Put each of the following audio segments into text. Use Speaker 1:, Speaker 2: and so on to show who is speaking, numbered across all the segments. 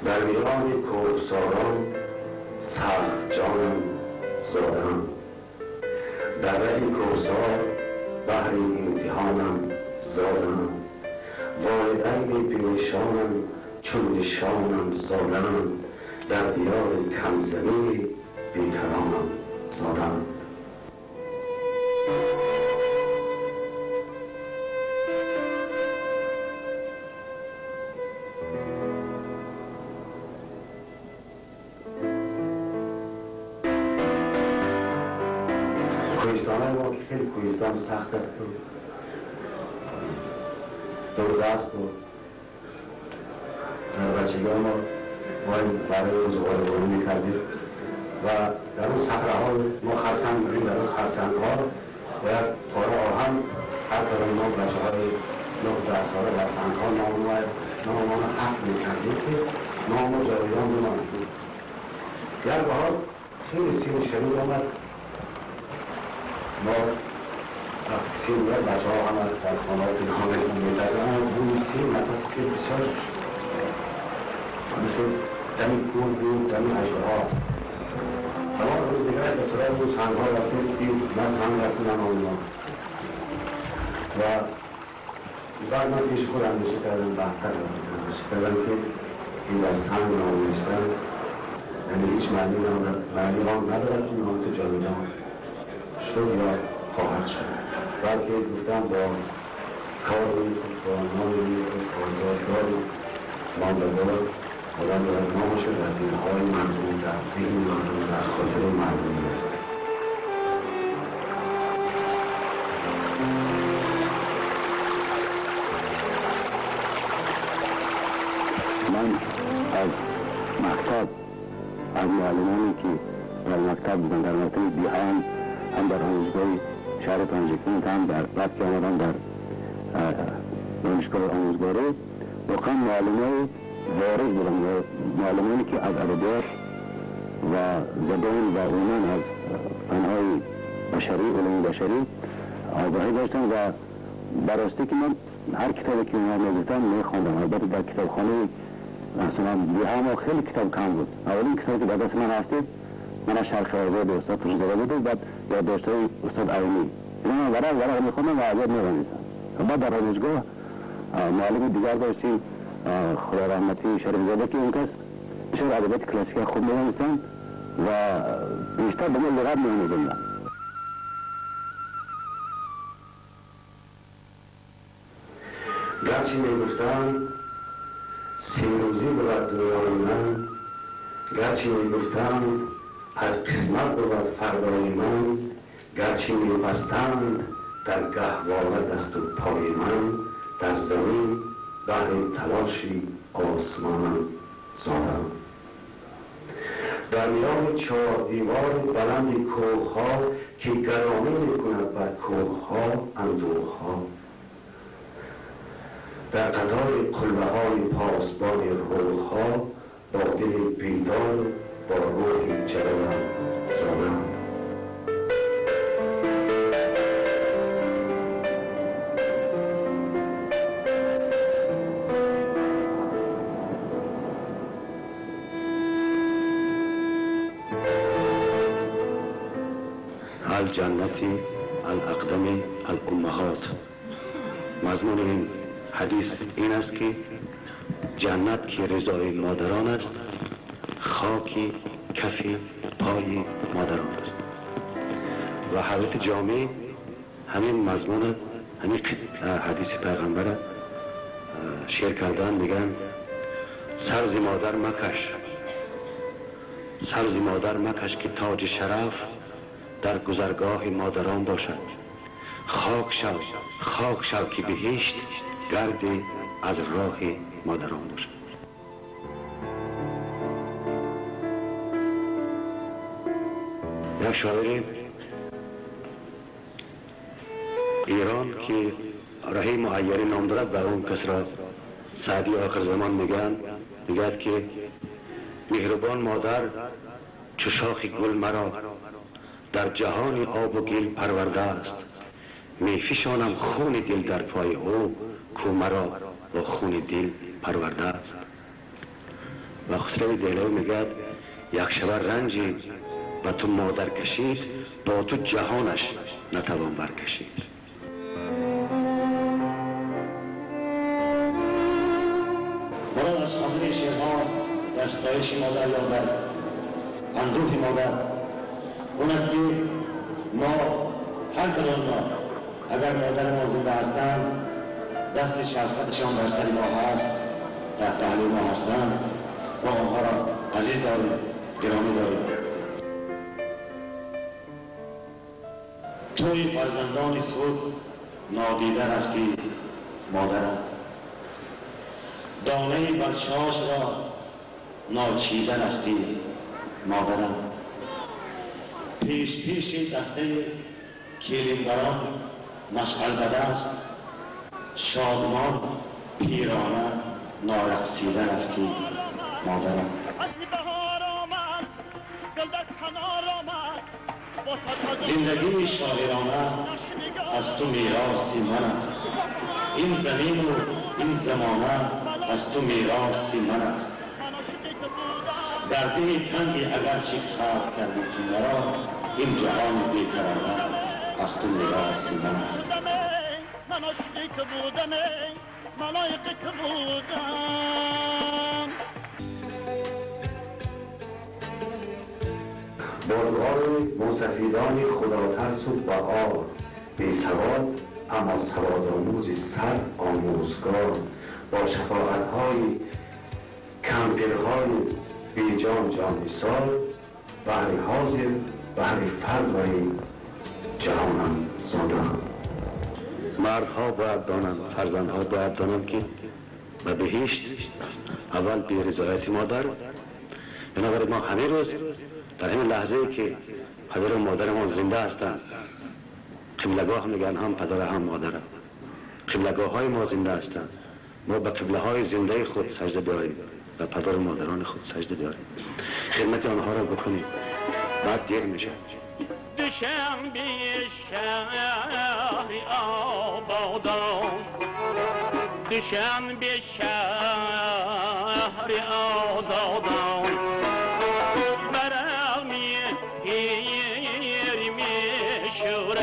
Speaker 1: در میان کوهساران سخت جانم زادم، در ره کوهسار بهر امتحانم زادم، والدین بنشانم چون نشانم زادم، در دیار کمزمین بیکرانم زادم. کوهستان ما خیلی کوهستان سخت است و دور دست و در بچگی ما برای روزگار برو میکردیم و در اون صخره‌ها ما خرسنگ بودیم. در اون خرسنگ‌ها باید پاره آهن هر کدام ما بچه‌های 9-10 ساله در سنگ‌ها نام ما حق میکردیم که نام ما جاویدان بماند. در بهار خیلی سیم شدید آمد. ما وقتی سیم باید بچه ها همه در خانه ها پنهانش می‌تازه اما بوی سیم نفس سیم بسیار مثل دمی کوه بود، دمی اجده ها هست. اما روز دیگر به صورت بود سنگ ها رفتیم دیم من سنگ رفتیم هم آنها و بعد من پیش خود اندیشه کردم بهتر اندیشه کردم که این در سنگ نامونشتن یعنی هیچ معنی آن ندارد که نامت جاویدان شد یا خواهد شد، بلکه گفتم با کاری با نامی کارگاهداری ماندگار آدم باید نامش در دلهای مردم در ذهن مردم در خاطر مردم میرسد.
Speaker 2: من از مکتب از معلمانی که در مکتب بودن در مکتب بیهان هم در آموزگاه شهر پنجکین هم در وقتی آمدن در دانشگاه آموزگاره واقعا معلمای وارد بودن، معلمانی که از ادبیات و زبان و عموما از فنهای بشری علوم بشری آگاهی داشتن و براستی که من هر کتابی که اونا می‌گفتن می‌خواندم. البته در کتابخانه مثلا بیهام خیلی کتاب کم بود. اولین کتابی که در دست من رفته من شرخ آزاد استاد فروزاده بود و بعد یادداشت‌های استاد عینی اینا ورق می‌خوندم و عجب می‌رسیدم. بعد در آموزگاه معلم دیگر داشتیم خدا رحمتی شریف‌زاده که اون کس بسیار ادبیات کلاسیک خوب می‌دانستند و بیشتر به ما لغت می‌آموختند.
Speaker 1: گرچه می‌گفتند سیروزی بود دنیای من، گرچه می‌گفتند از قسمت بود فردای من، گرچه می‌بستند در گهواره دست و پای من، در زمین بهر تلاشی آسمانم زادم. در میان 4 دیوار بلند کوه‌ها که گرامی می‌کند بر کوه‌ها اندوه‌ها، در قطار قله‌های پاسبان روح‌ها با دل بیدار با روح جلالم زادم.
Speaker 2: الجنتی الاقدم الامهات. مضمون این حدیث این است که جنت که رضای مادران است، خاکی کف پای مادران است. و حضرت جامع همین مضمون همین حدیث پیغمبر شعر کردن، میگن سر ز مادر مکش
Speaker 1: سرز مادر مکش که تاج شرف در گذرگاه مادران باشد. خاک شو که بهشت گرد از راه مادران باشد. یک شاعر ایران که رحیم معیری نام دارد و اون کس را سعدی آخر زمان میگد که مهربان مادر چو شاخ گل مرا در جهان آب و گل پرورده است. می فشانم خون دل در پای او کو مرا با خون دل پرورده است. و خسرو دهلوی میگد یک شب رنجی و تو مادر کشید با تو جهانش نتوان برکشید.
Speaker 3: مراد از خواندن شعرها در ستایش مادر یا در اندوه مادر اون است که ما هر کدام ما اگر مادر ما زنده هستند دست شفقتشان بر سر ما هست، در پهلوی ما هستند، ما آنها را عزیز داریم، گرامی داریم. توی فرزندان خود نادیده رفتی مادرم، دانه بچه‌هاش را ناچیده رفتی مادرم. پیش دسته کلیمبران مشغل بده است، شادمان پیرانه نارقصیده رفتی مادرم. زندگی شاعرانه از تو میراثی من است، این زمین و این زمانه از تو میراثی من است. در دل تنگی اگرچه خلق کردی تو مرا، این جهان بی‌کرانه از تو میراثی من است.
Speaker 1: بارگاه موسفیدان خداترس و بهار، بی سواد اما سواد آموز سر آموزگار، با شفاعت‌های کمپیرهای بی جان ایثار، بحری حاضر بحری فرد و این جهانم زادم. مردها باید دانند، فرزندها باید دانند که به بهشت اول به رضایت مادر. بنابراین ما همه روز در این لحظه که پدر و مادر ما زنده هستند، قبلگاه میگن هم پدر هم مادر، قبلگاه های ما زنده هستند، ما به قبله های زنده خود سجده داریم و پدر و مادران خود سجده داریم، خدمت آنها را بکنیم، بعد دیر میشه.
Speaker 4: دشم به شهر آبادان، دشم به شهر آزادان، برم هیر میشورم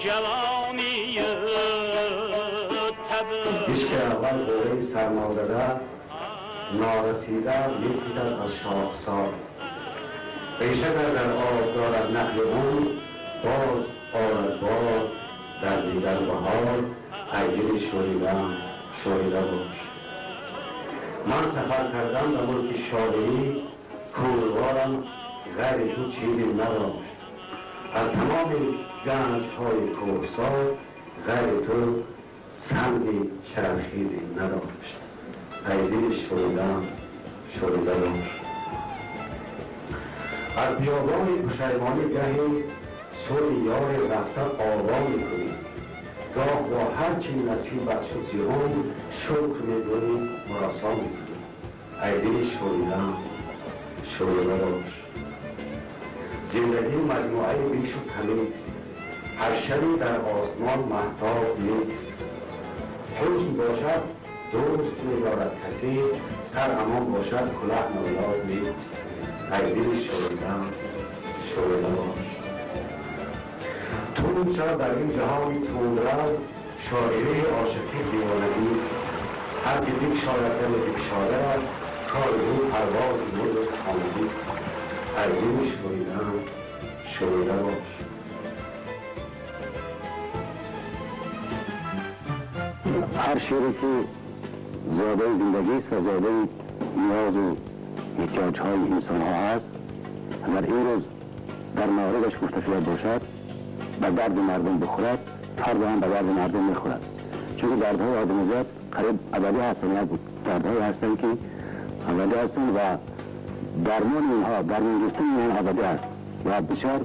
Speaker 4: جوانی تب.
Speaker 1: پیش که اول دوره سرمازده نارسیده می‌کشد از شاخسار، ریشه در آب دارد نخل اون، باز آرد بار در دیگر بهار، ایدیل شوریده باش. من سفر کردم به ملک شادی، کوروارم غیر تو چیزی نداشت، از تمام گنج‌های کوهسار غیر تو سنگی شرخیزی نداشت، ایدیل شوریده باش. از بیابان پشیمانی گهی سوی یار رفته آوا میکنی، گاه با هر چی نصیبت شد جهان شکر میدونی مراسا میکنی، ایدیل شوریده باش. زندگی مجموعه بیش و کمیست، هر شبی در آسمان مهتاب نیست، حزن باشد دوست می‌دارد کسی، سر امان باشد کلاه نایاب نیست، ایدیل شوریده باش. تو چرا در این جهان تندرو، شاعری عاشقی دیوانگی است، هر که بگشاید دل بگشاده، کار او پرواز مرغ خانگی است، ایدیل شوریده باش.
Speaker 2: هر شعری که زیاده زندگی است و زیاده نیاز و احتیاج های انسان ها هست، اگر این روز در موردش گفته شده باشد به درد مردم بخورد، فردا هم به درد مردم میخورد. چون دردهای آدمیزاد قریب ابدی هستند، یک دردهای هستند که ابدی هستند و درمان اینها، درمان گرفتن اینها ابدی است و بسیار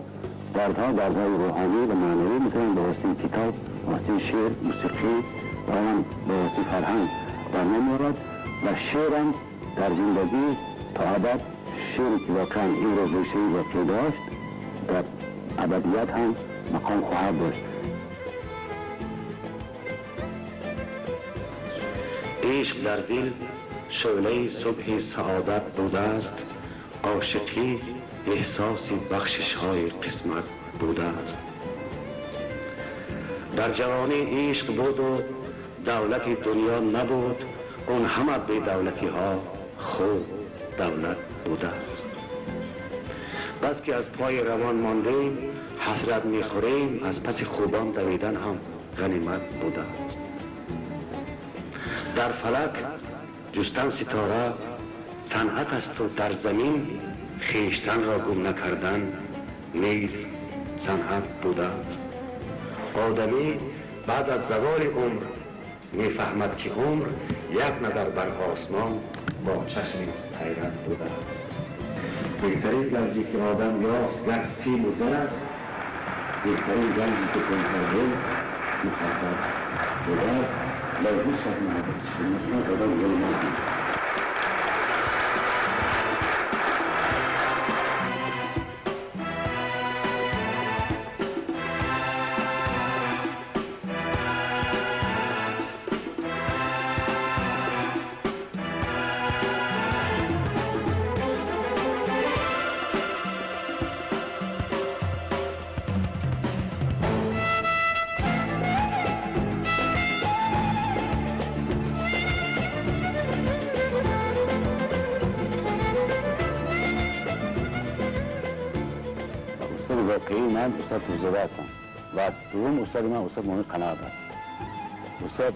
Speaker 2: دردهای روحانی و معنوی میتونن به واسطه کتاب، واسطه شعر، موسیقی و آن به واسطه فرهنگ درمان میارد و شعر هم در زندگی تا ابد شعری که واقعا این روز ریشه واقعی داشت در ابدیت هم مقام خواهد داشت.
Speaker 1: عشق در دل شعله صبح سعادت بوده است، عاشقی احساس بخشش های قسمت بوده است. در جوانی عشق بود و دولت دنیا نبود، اون همه بی دولتی ها خوب دولت بوده است. بس که از پای روان ماندیم، حسرت میخوریم، از پس خوبان دویدن هم غنیمت بوده است. در فلک جستن ستاره صنعت است و در زمین خویشتن را گم نکردن نیز صنعت بوده است. آدمی بعد از زوال عمر میفهمد که عمر یک نظر بر آسمان با چشم حیرت بوده است. بهترین گنجی که آدم یافت گر سیم و زر است، بهترین گنجی که کنترل مخاطب بوده است. لازمش از محبت شدن آدم یعنی نبود. واقعی من استاد توزده هستم و دوم استاد من استاد محمد قناعت هست. استاد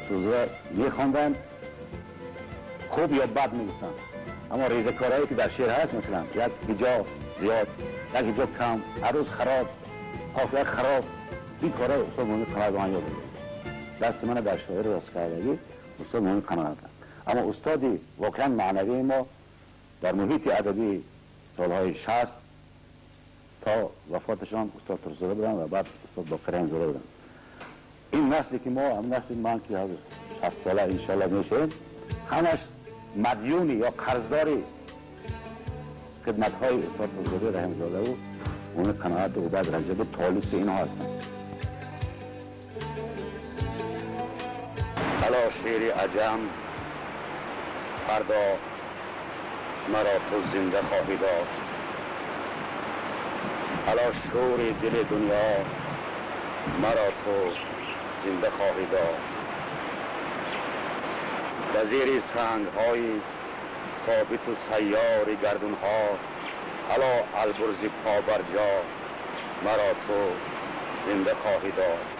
Speaker 1: توزده میخواندن خوب یا بد میگفتن، اما ریزکارهایی که در شعر هست مثلا یک جا زیاد، یک جا کم، هر روز خراب، قافیه خراب، این کارهای استاد محمد قناعت به من یاد داد. دست من در شاعر راست کردگی استاد محمد قناعت هست. اما استادی واقعا معنوی ما در محیط ادبی سالهای 60 تا وفاتشان استاد ترزاده بودن و بعد استاد باقر همزاده بودن. این نسلی که ما، هم نسل من که 60 ساله انشالله میشه، همش مدیونی یا قرضداری خدمت‌های استاد ترزاده رحمزاده و اون قناعت و بعد رجب طالب اینا هستن.
Speaker 5: الا شیر عجم فردا مرا تو زنده خواهی داشت، الا شور دل دنیا مرا تو زنده خواهی داشت. به زیر سنگ های ثابت و سیار گردون ها، الا البرز پا بر جا مرا تو زنده خواهی داشت.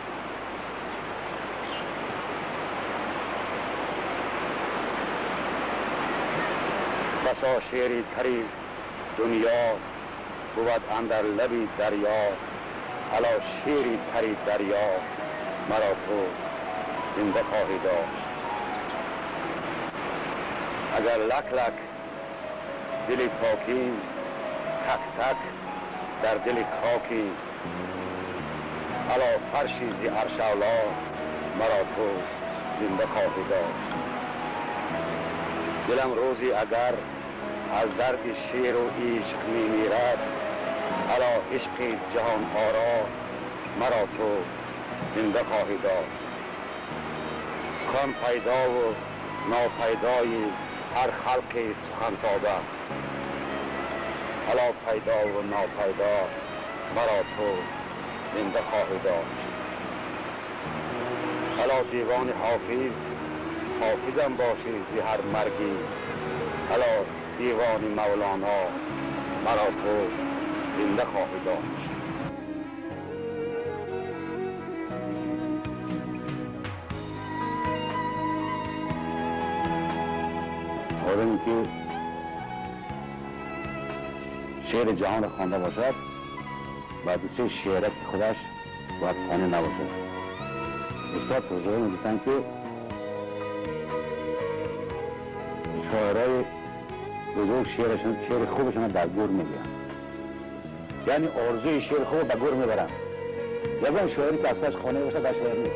Speaker 5: بسا شیری تری دنیا بود اندر لبی دریا، الا شیری تری دریا مرا تو زنده خواهی داشت. اگر لک لک دل پاکی، تک تک در دل خاکی، الا فرشی زی عرش اولا مرا تو زنده خواهی داشت. دلم روزی اگر از درد شیر و عشق می میرد، الا عشق جهان آرا مرا تو زنده خواهی داشت. سخن پیدا و ناپیدای هر خلق سخن ساده، الا پیدا و ناپیدا مرا تو زنده خواهی داشت. الا دیوان حافظ حافظم باشی زی هر مرگی، الا دیوان مولانا مرا تو زنده خواهی داشت.
Speaker 2: آدمی که شعر جهان خوانده باشد و دوسته شعرت خودش باید خانه نباشد. استاد توضیح میدیدن که شاعرای بزرگ شعر خوبشون در گور میگیرن، یعنی آرزوی شعر خوب به گور میبرن. یکان شاعری که اصلاش خانه باشد در شاعر نیست.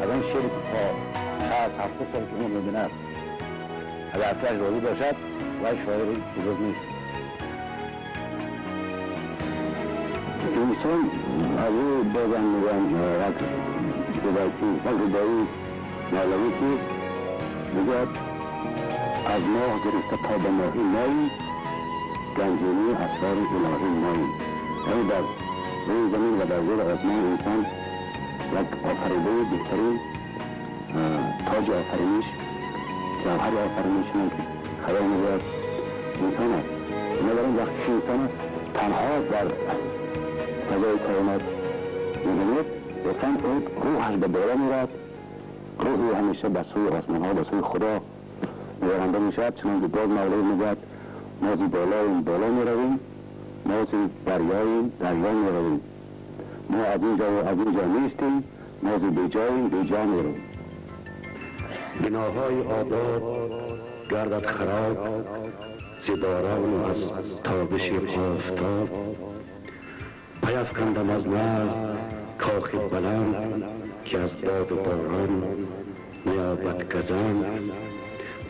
Speaker 2: از آن شعری که تا 60-70 سال که ما میبیند اگر اصلاش راضی باشد و شاعری بزرگ نیست. انسان از او بازم میگن رودایی معلومی که میگد از ماه گرفته تا به ماهی مایی گنجینی اسرار الهی مایی. یعنی در روی زمین و در زیر آسمان انسان یک آفریده بهترین تاج آفرینش جوهر آفرینش که خدا میگوید انسان است. بنابراین وقتی انسان تنها در فضای کائنات می‌بینید یکم روحش به بالا میرد، روحی همیشه به سوی آسمان ها به سوی خدا میبرنده میشد. چنانکه باز مولوی میگوید ما زی بالا میرویم، ما زی دریا میرویم، ما از اینجا و از اینجا نیستیم، ما زی بیجا میرویم.
Speaker 1: بناهای آباد گردد خراب زداران از تابش آفتاب. پیفکندم از نزد کاخ بلند که از باد و باران نیابد گزند.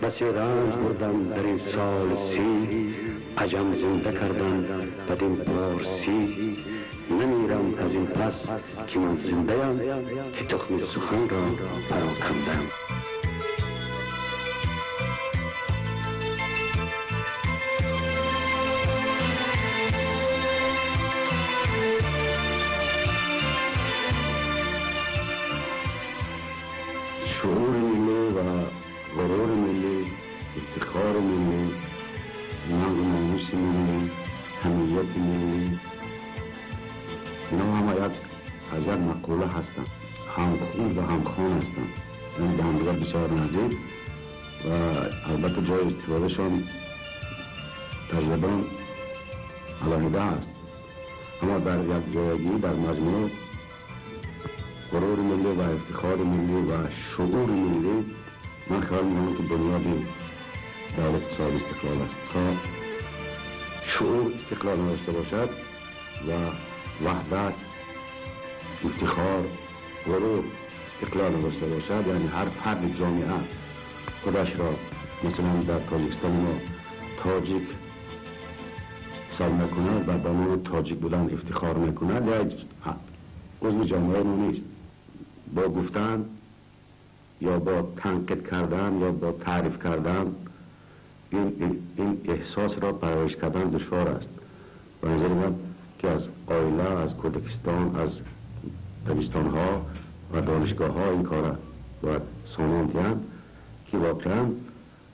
Speaker 1: بسی رنج بردم در این سال 30 عجم زنده کردم بدین پارسی. نمیرم از این پس که من زنده ام که تخم سخن را پراکندم. شعور ملی و غرور ملی، افتخار ملی، نام و ناموس ملی، همیت ملی، اینا همه یک عجب مقوله هستند، همخون و همخوان هستند، یعنی به همدیگر بسیار نزدیک و البته جای استفادهشان در زبان علاهیده است، اما در یک جایگی در مجموع غرور ملی و افتخار ملی و شعور ملی من خیال می‌کنم که بنیاد دولت اقتصاد استقلال است. تا شعور استقلال نداشته باشد و وحدت، افتخار، غرور استقلال نداشته باشد، یعنی هر فرد جامعه خودش را مثلا در تاجیکستان ما تاجیک حساب می‌کند و با نام تاجیک بودن افتخار می‌کند، یا عضو جامعه ما نیست. با گفتن یا با تنقید کردن یا با تعریف کردن این احساس را پرورش کردن دشوار است. و نظر من که از آیله، از کردستان، از دبستان ها و دانشگاه ها این کار باید سامان دهند که واقعا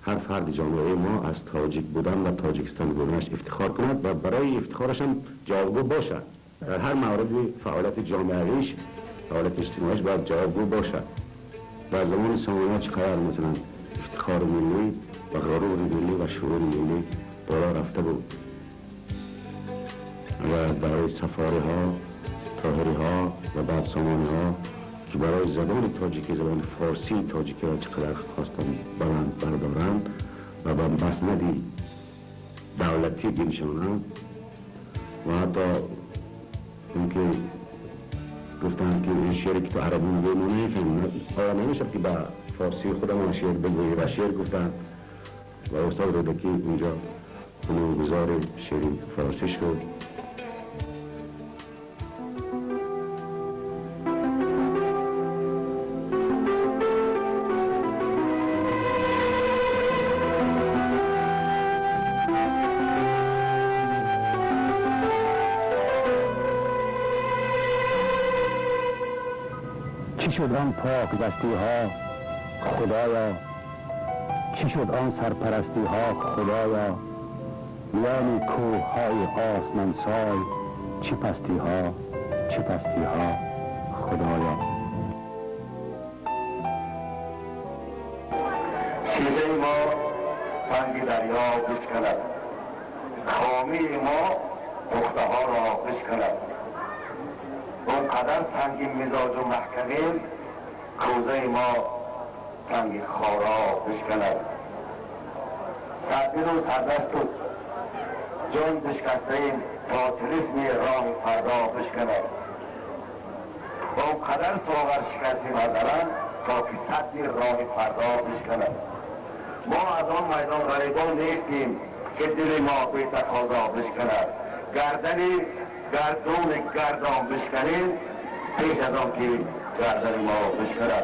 Speaker 1: هر فرد جامعه ما از تاجیک بودن و تاجیکستان بودنش افتخار کند و برای افتخارش هم جوابگو باشد. در هر مورد فعالیت جامعه‌ایش، فعالیت اجتماعیش باید جوابگو باشد. در زمان سامانه چقدر مثلا افتخار ملی و غرور ملی و شعور ملی بالا رفته بود و برای سفاره ها، طاهری ها و بعد سامانه ها که برای زبان تاجیکی، زبان فارسی تاجیکی را چقدر خواستن بلند بردارند و به مسندی دولتی بنشانند و حتی اینکه گفتن که این شعری که تو عربی میگه ما نمیفهمیم، آیا نمیشد که به فارسی خودمون شعر بگویی و شعر گفتن و استاد رودکی اونجا بنیانگذار شعر فارسی شد.
Speaker 2: چی شد آن پاک دستی ها خدایا، چی شد آن سرپرستی ها خدایا، میان کوه های آسمان سای چی پستی ها خدایا.
Speaker 5: شیده ما تنگ دریا بشکند، خامه ما پخته ها را بشکند. اونقدر سنگین مزاج و محکمیم کوزه ما سنگ خارا بشکند. سردی رو سردست و جان بشکستیم تا تلسم راه فردا بشکند. اونقدر ساغر شکستیم از الان تا که سطح راه فردا بشکند. ما از آن میدان غریبان نیستیم که دل ما به تقاضا بشکند. گردون گردان بشکنیم پیش از آن که گردن ما بشکند.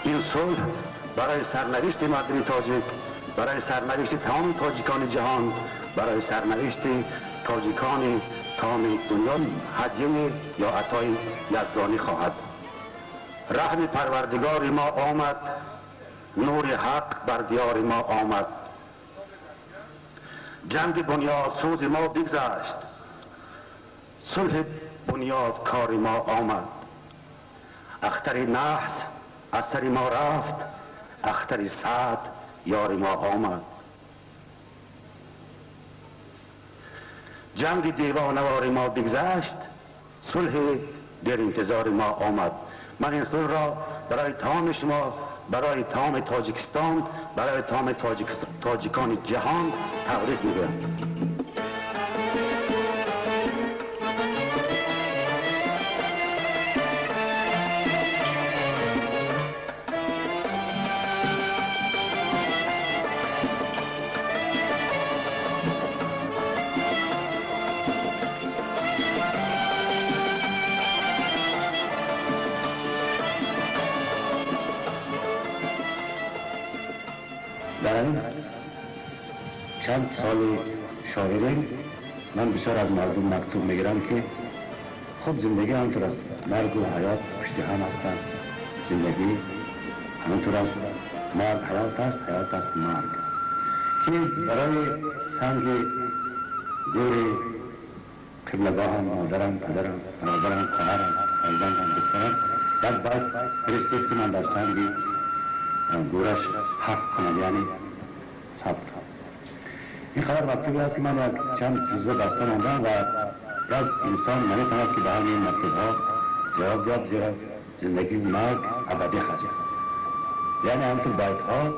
Speaker 2: این صلح برای سرنوشت مردم تاجیک، برای سرنوشت تمام تاجیکان جهان، برای سرنوشت تاجیکان تمام دنیا هدیه یا عطای یزدانی خواهد. رحم پروردگار ما آمد، نور حق بر دیار ما آمد. جنگ بنیاد سوز ما بگذشت، صلح بنیاد کار ما آمد. اختر نحس از سر ما رفت، اختر سعد یار ما آمد. جنگ دیوانوار ما بگذشت، صلح در انتظار ما آمد. من این صلح را برای تمام شما، برای تمام تاجیکستان، برای تمام تاجیکان جهان تبریک میگم. در این چند سال شاعری من بسیار از مردم مکتوب میگیرم که خب زندگی همونطور است، مرگ و حیات پشت هم هستند. زندگی همونطور است، مرگ حیات است، حیات است مرگ. که برای سنگ گور قبلگاهم، مادرم، پدرم، برادرم، خواهرم، فرزندم، دخترم یک باید فرستید که من در سنگ گورش حق کنم، یعنی ثبت. این خبر مکتوبی است که من چند جزوه بسته ماندم و یک انسان نمیتواند که به همین مکتوبها جواب داد، زیرا زندگی مرگ ابدی هست. یعنی همینطور بیتها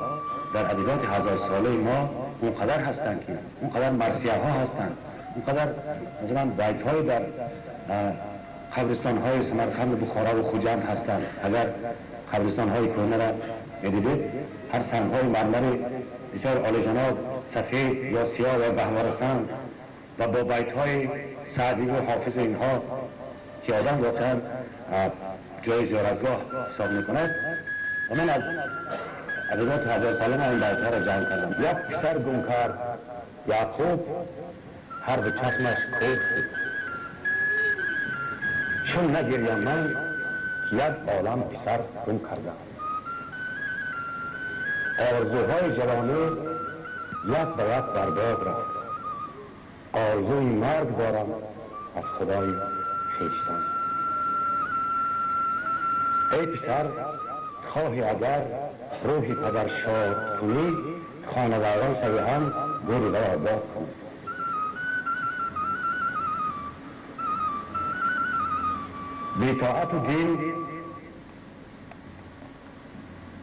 Speaker 2: در ادبیات هزار ساله ما اونقدر هستند که اونقدر مرثیه ها هستند، اونقدر مثلا بیتهای در قبرستان های سمرقند، بخارا و خوجند هستند. اگر قبرستان های کهنه را بدید، هر سنگ های مرمر بسیار عالی‌جناب، سفید یا سیاه یا گهواره‌سنگ و با بیت های سعدی و حافظ اینها که آدم واقعا جای زیارتگاه حساب میکند. و من از ادبیات هزار ساله من این بیت ها را جمع کردم. یک پسر گم کرد یعقوب، هر به چشمش کوه، چون نگریم من که یک عالم پسر گم کردم. آرزوهای جوانی یک به یک برداد رفت، آرزوی مرگ دارم از خدای خویشتن. ای پسر، خواهی اگر روحی پدر شاد کنی، خانوادان سوی هم گوری را آباد کن. بی‌طاعت و دین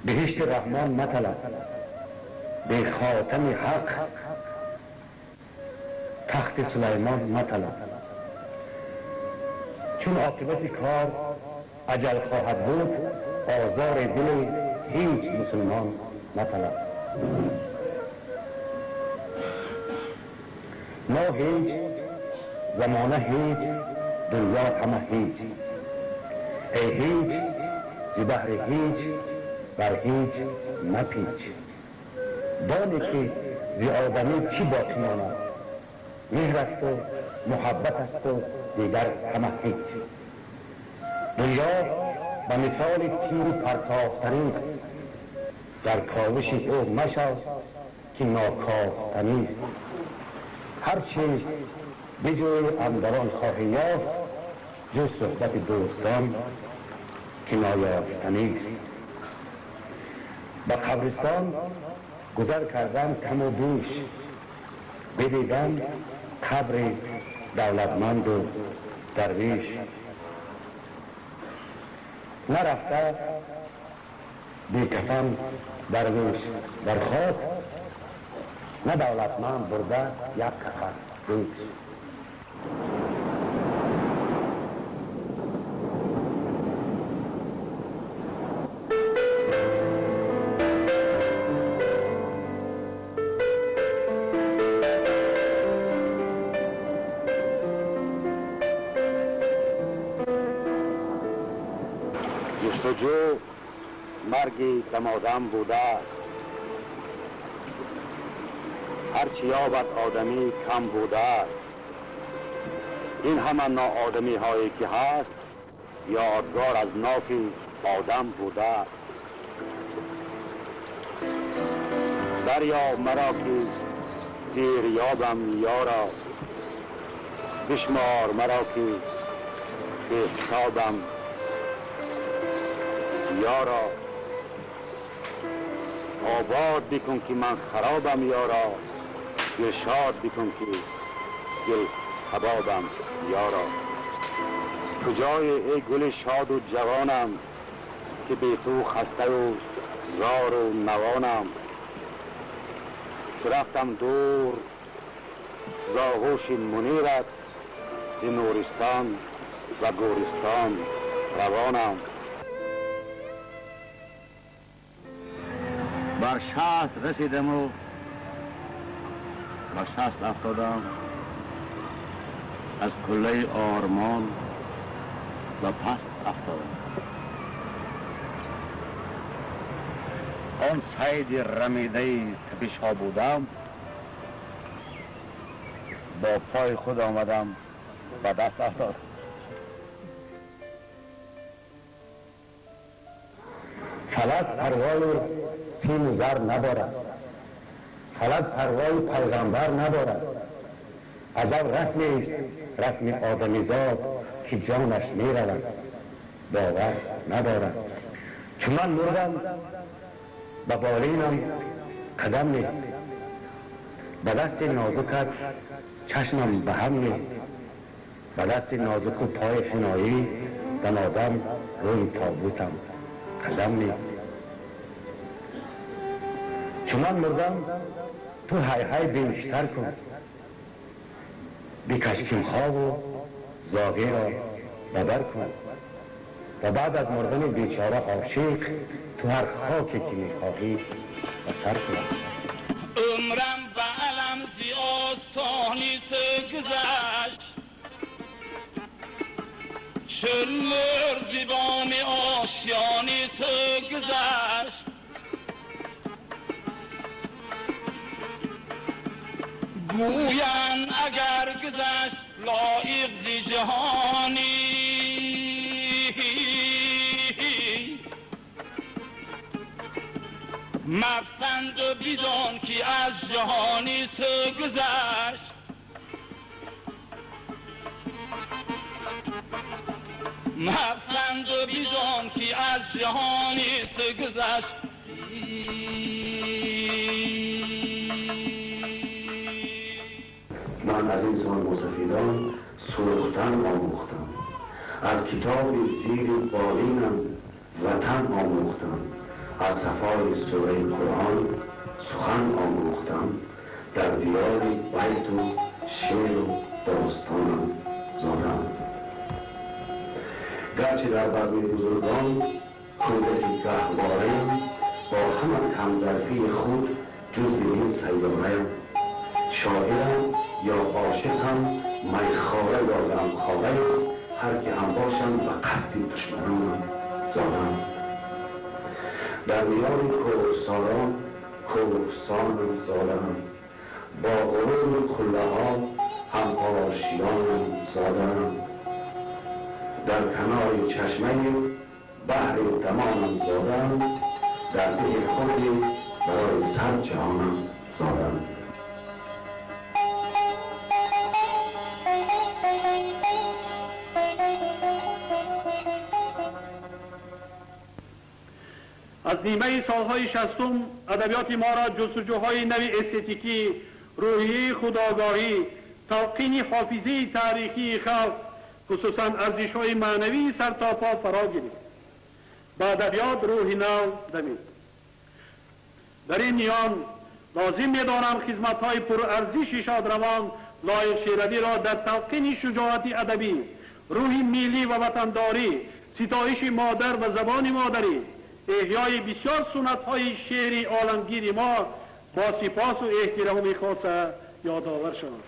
Speaker 2: بهشت رحمان مطلب، به خاتم حق تخت سلیمان مطلب. چون عاقبت کار اجل خواهد بود، آزار دل هیچ مسلمان مطلب. ما هیچ، زمانه هیچ، دنیا همه هیچ. ای هیچ ز بحر هیچ بر هیچ مپیچ. دانی که ز آدمی چی باقی ماند، مهر است و محبت است و دیگر همه هیچ. دنیا به مثال تیر پرتافتنی است، در کاوش او مشو که ناکافتنی است. هر چیز بجوی اندران خواهی یافت جز صحبت دوستان که نایافتنی است. به قبرستان گذر کردم کم و بیش، بدیدم قبر دولتمند و درویش. نرفته بی کفن درویش در خاک، نه دولتمند برده یک کفن دوش.
Speaker 5: جستجو مرگی دمادم بوده است، هرچی یابد آدمی کم بوده است. این همه ناآدمی هایی که هست یادگار از ناف آدم بوده است. دریا مرا که زیر یابم یارا، بشمار مرا که بهتابم یارا. آباد بکن که من خرابم یارا، دل شاد بکن که دل کبابم یارا. کجای ای گل شاد و جوانم که بی تو خسته و زار و نوانم. که رفتم دور زاغوش منیرت، ز نورستان و گورستان روانم. بر 60 رسیدم و بر 60 افتادم، از کله آرمان و پست افتادم. آن صید رمیده که پیشا بودم، با پای خود آمدم و دست افتادم.
Speaker 2: فلک پروای سیم و زر ندارد، فلک پروای پیغمبر ندارد. عجب رسمی است رسم آدمیزاد که جانش می رود باور ندارد. چون من مردم به بالینم قدم نه، به دست نازکت چشمم به هم نه، به دست نازک و پای حنایی دمادم روی تابوتم قدم نه. چون من مردم تو های بیشتر کن، بی کشکیم خواب و زاغی را بدر کن و بعد از مردن بیچاره عاشق تو هر خاکی که میخواهی بسر کن.
Speaker 4: عمرم به علم زی آستانی گذشت، چل مرزی بام آشیانی گذشت. گوین اگر گذشت لایق زی جهانی، مپسند و بیدان که از جهانی گذشت. مپسند و بیدان که از جهانی گذشت.
Speaker 1: من از این سال موسفیدان سوختن آموختم، از کتاب زیر بالینم وطن آموختم، از صفای سوره قرآن سخن آموختم، در دیار بیت و شعر و داستانم زادم. گرچه در بزم بزرگان کودکی گهواره‌ام، با همان همظرفی خود جز به این سیاره‌ام. شاعرم یا عاشقم میخواره یا غمخواره، هر که هم باشم و قصد دشمنانم زادم. در میان کوهساران کوهسانم زادم، با غرور کله ها هم آشیانم زادم. در کنار چشمه بحر دمانم زادم، در جلوه خودی برای صد جهانم زادم.
Speaker 6: از نیمه سالهای 60 ادبیات ما را جستجوهای نوی استتیکی، روحیه خودآگاهی، تلقین حافظه تاریخی خلق، خصوصا ارزش‌های معنوی سرتاپا فرا گرفت. با ادبیات روح نو دمید. در این میان لازم می‌دانم خدمت‌های پرارزش شادروان لایق شیروی را در تلقین شجاعت ادبی، روح ملی و وطنداری، ستایش مادر و زبان مادری، احیای بسیار سنت‌های شعری عالمگیر ما با سپاس و احترام خاص یادآور شوم.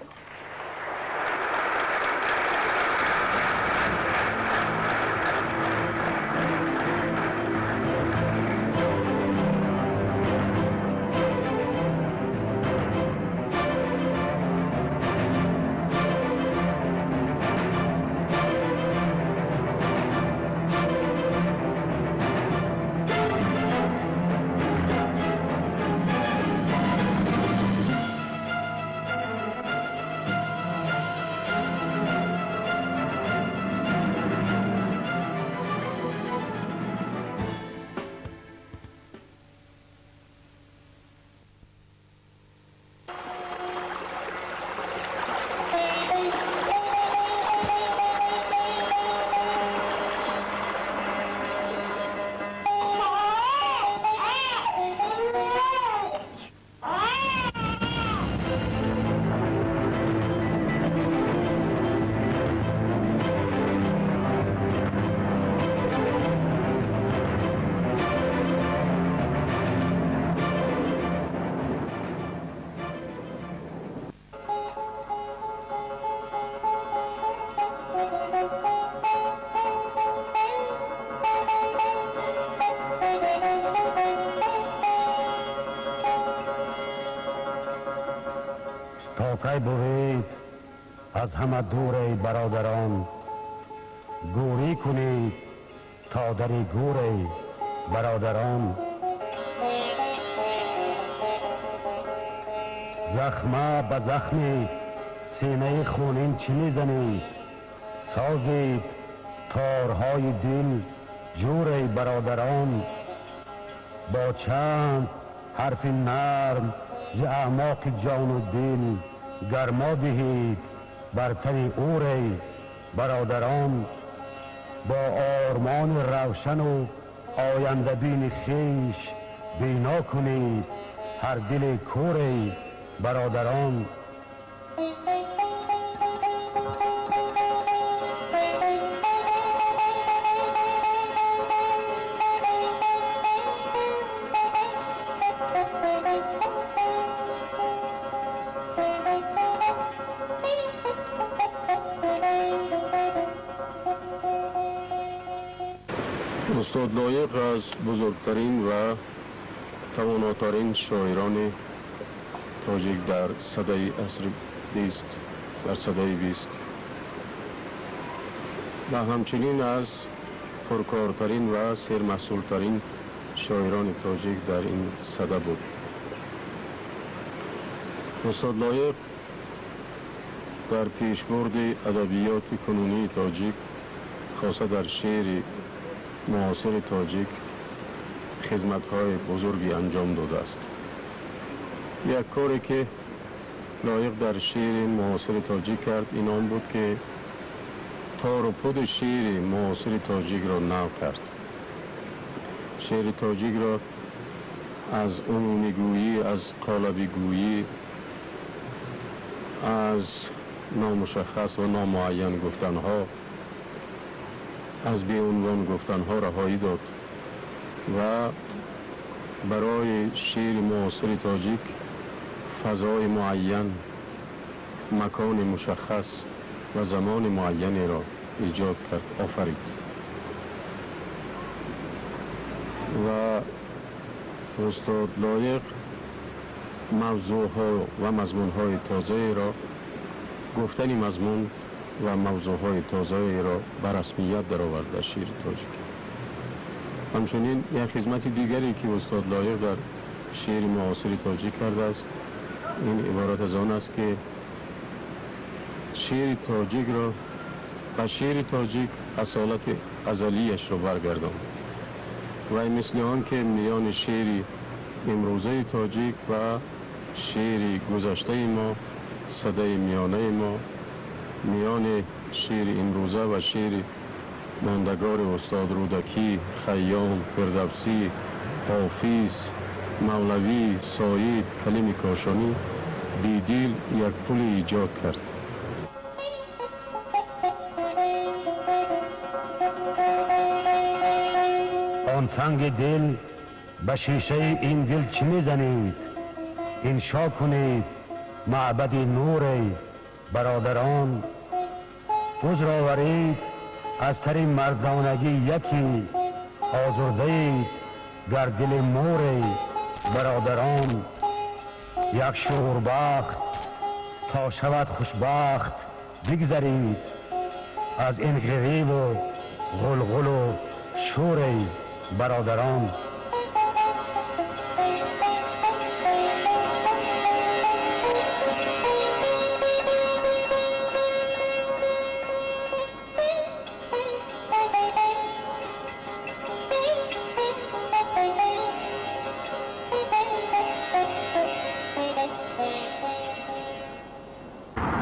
Speaker 2: کی بوید از همه دور ای برادران، گوری کنید تا در گور ای برادران. زخمه به زخمی سینه خونین چی میزنید؟ سازید تارهای دل جور ای برادران. با چند حرف نرم ز اعماق جان و دل گرما دهید بر تن او ای برادران. با آرمان روشن و آینده بین خویش بینا کنید هر دل کور ای برادران.
Speaker 7: استاد لایق از بزرگترین و تواناترین شاعران تاجیک در سده عصر 20 در سده 20 و همچنین از پرکارترین و سرمسئولترین شاعران تاجیک در این سده بود. استاد لایق در پیشبرد ادبیات کنونی تاجیک خاصه در شعر معاصر تاجیک خدمت‌های بزرگی انجام داده است. یک کاری که لایق در شعر معاصر تاجیک کرد این آن بود که تار و پود شعر معاصر تاجیک را نو کرد. شعر تاجیک را از عمومی‌گویی، از قالبی‌گویی، از نامشخص و نامعین گفتنها، از بی‌عنوان گفتنها رهایی داد و برای شعر معاصر تاجیک فضای معین، مکان مشخص و زمان معینی را ایجاد کرد، آفرید و استاد لایق موضوعها و مضمونهای تازه را، گفتن مضمون و موضوعهای تازه را به رسمیت در آورد در شعر تاجیک. همچنین یک خدمت دیگری که استاد لایق در شعر معاصر تاجیک کرده است این عبارت از آن است که شعر تاجیک را و شعر تاجیک اصالت ازلیش را برگردان و مثل آن که میان شعر امروزه تاجیک و شعر گذشته ما صدای میانه ما میان شعر امروزه و شعر ماندگار استاد رودکی، خیام، فردوسی، حافظ، مولوی، ساید، حلیم کاشانی بیدیل یک پل ایجاد کرد.
Speaker 2: آن سنگ دل به شیشه این دل چی میزنید؟ انشا کنید معبد نور برادران. عذر آورید از سر مردانگی یکی آزرده اید در دل مور برادران. یک شوربخت تا شود خوشبخت بگذرید از این غریب و غلغل و شور برادران.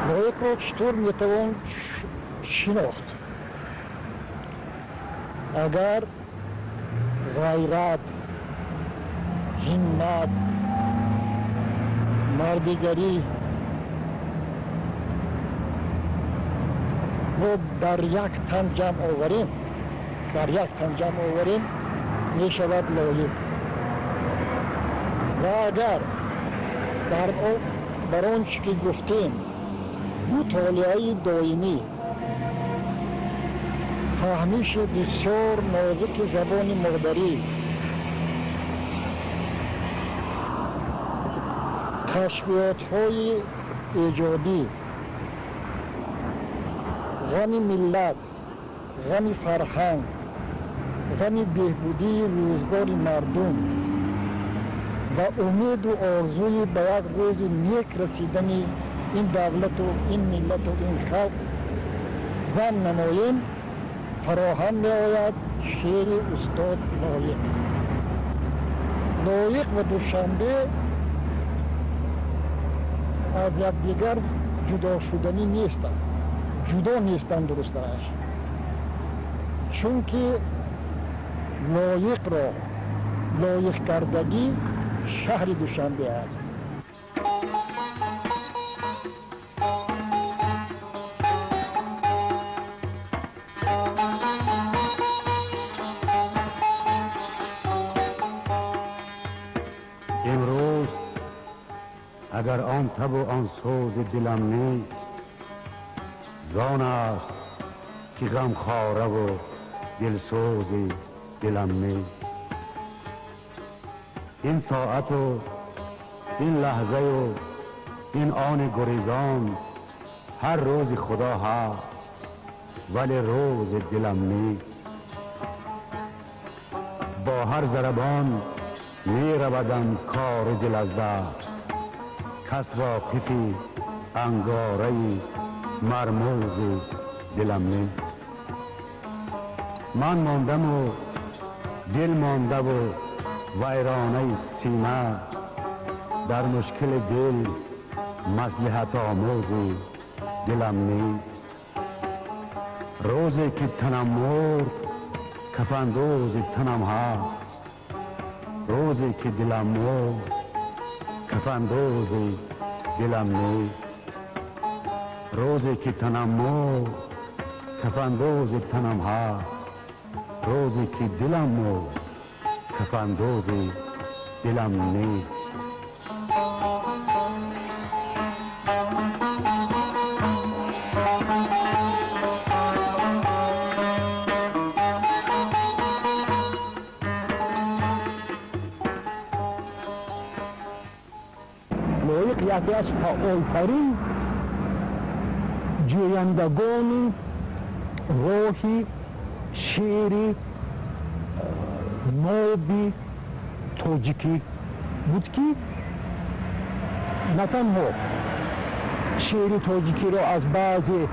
Speaker 8: لایق را چطور میتوان شناخت؟ اگر غیرت، همت، مردگری رو در یک تن جمع آوریم می شود لایق. و اگر بر آنچه که گفتیم مطالعه دائمی، فهمیش بسیار نازک زبان مادری، تشبیهات‌های ایجادی، غم ملت، غم فرهنگ، غم بهبودی روزگار مردم و امید و آرزوی به یک روز نیک رسیدن این دولت و این ملت و این خلق زن نماییم، فراهم می آید شعر استاد لایق. لایق و دوشنبه از یکدیگر جدا شدنی نیستند، جدا نیستند درستش، چون که لایق را لایق کردگی شهر دوشنبه است.
Speaker 2: امروز اگر آن تب و آن سوز دلم نیست، زان است که غم خواره و دلسوز دلم نیست. این ساعت و این لحظه و این آن گریزان هر روز خدا هست، ولی روز دلم نیست. با هر ضربان می رودم کار دل از دست، کس واقفی انگاره مرموز دلم نیست. من ماندم و دل مانده و ویرانه سینه، در مشکل دل مصلحت آموز دلم نیست. روزی که تنم مرد کفندوز تنم هست، روزی که دلم مرد کفندوز دلم نیست. روزی که تنم مرد کفندوز تنم هست، روزی که دلم مرد کفندوز دلم نیست.
Speaker 8: لایق یکی از فعالترین جویندگان روحی شعری نوبی تاجیکی بود که نه تنها شعر تاجیکی را از بعضی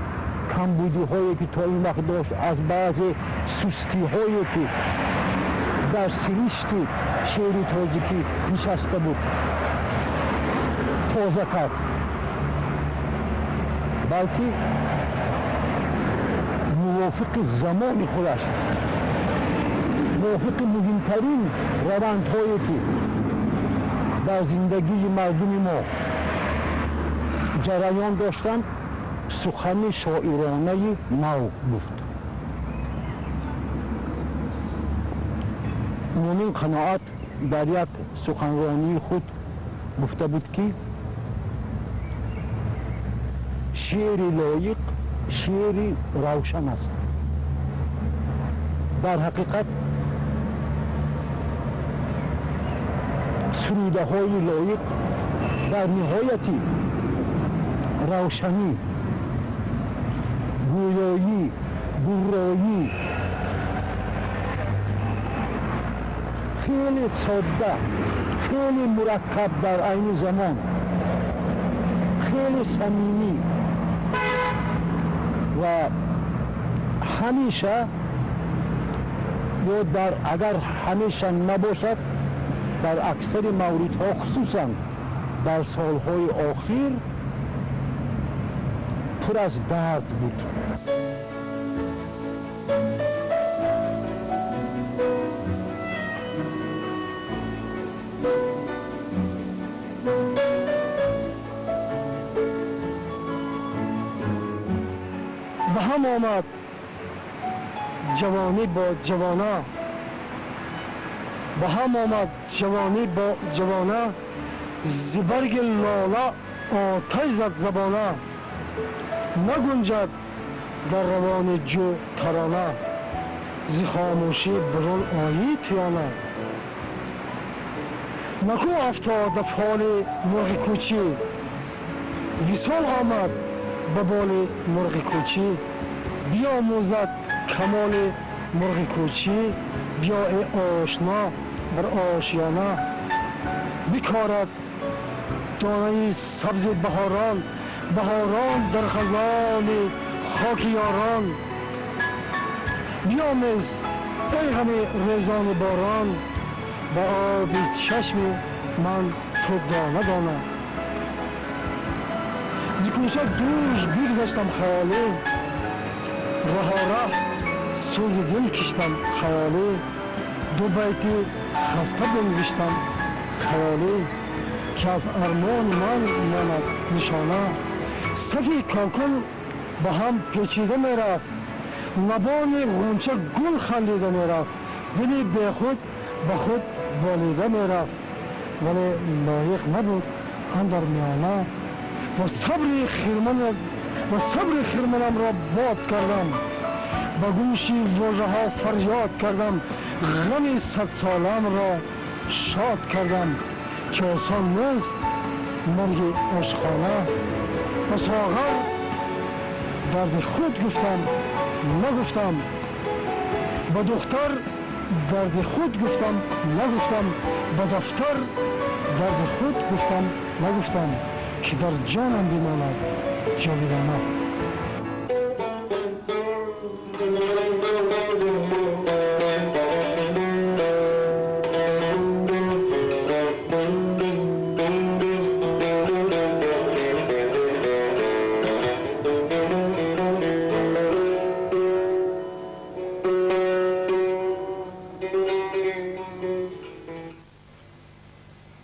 Speaker 8: کمبودی هایی که تا این وقت داشت، از بعضی سستی هایی که در سرشت شعر تاجیکی نشسته بود تازه کرد، بلکه موافق زمان خودش، موافق مهمترین روندهایی که در زندگی مردم ما جریان داشتند سخن شاعرانه نو گفت. مومن قناعت در یک سخنرانی خود گفته بود که شعر لایق شعر روشن است. در حقیقت سروده های لایق در نهایت روشنی، گویایی، گرایی، خیلی ساده، خیلی مرکب در عین زمان، خیلی صمیمی و همیشه یا اگر همیشه نباشد در اکثر موردها، خصوصا در سالهای آخر پر از درد بود. به هم آمد جوانی با جوانا، به هم آمد جوانی با جوانا، زبرگ لالا آتش زد زبانا، نگنجد در روان جو ترانه، زی خاموشی برون آیی تیانه. نکو افتاد فال مرغ کوچی، وصال آمد به بال مرغ کوچی، بیاموزد کمال مرغ کوچی، بیا ای آشنا بر آشیانه، بکارد دانه سبز بهاران، بهاران در خزان خاک یاران، بیامیز ای غم ریزان باران، با آب چشم من تو دانه دانه. زی کوچه دوش بگذشتم خیالی، راه سوز دل کشتم خیالی، دو بیتی خسته بنوشتم خیالی، که از ارمان من ماند نشانه. صفی کاکل با هم پیچیده می رفت، نبان غنچه گل خندیده می رفت، دلی به خود به خود بالیده می رفت، ولی لایق نبود اندر میانه. و صبر خرمنم را باد کردم، با گوشی واژه ها فریاد کردم، غم 100 سالم را شاد کردم، که آسان نیست مرگ عشقانه. و ساغر درد خود گفتم نگفتم، با دختر درد خود گفتم نگفتم، با دفتر درد خود گفتم نگفتم، که در جانم بماند جاویدانه.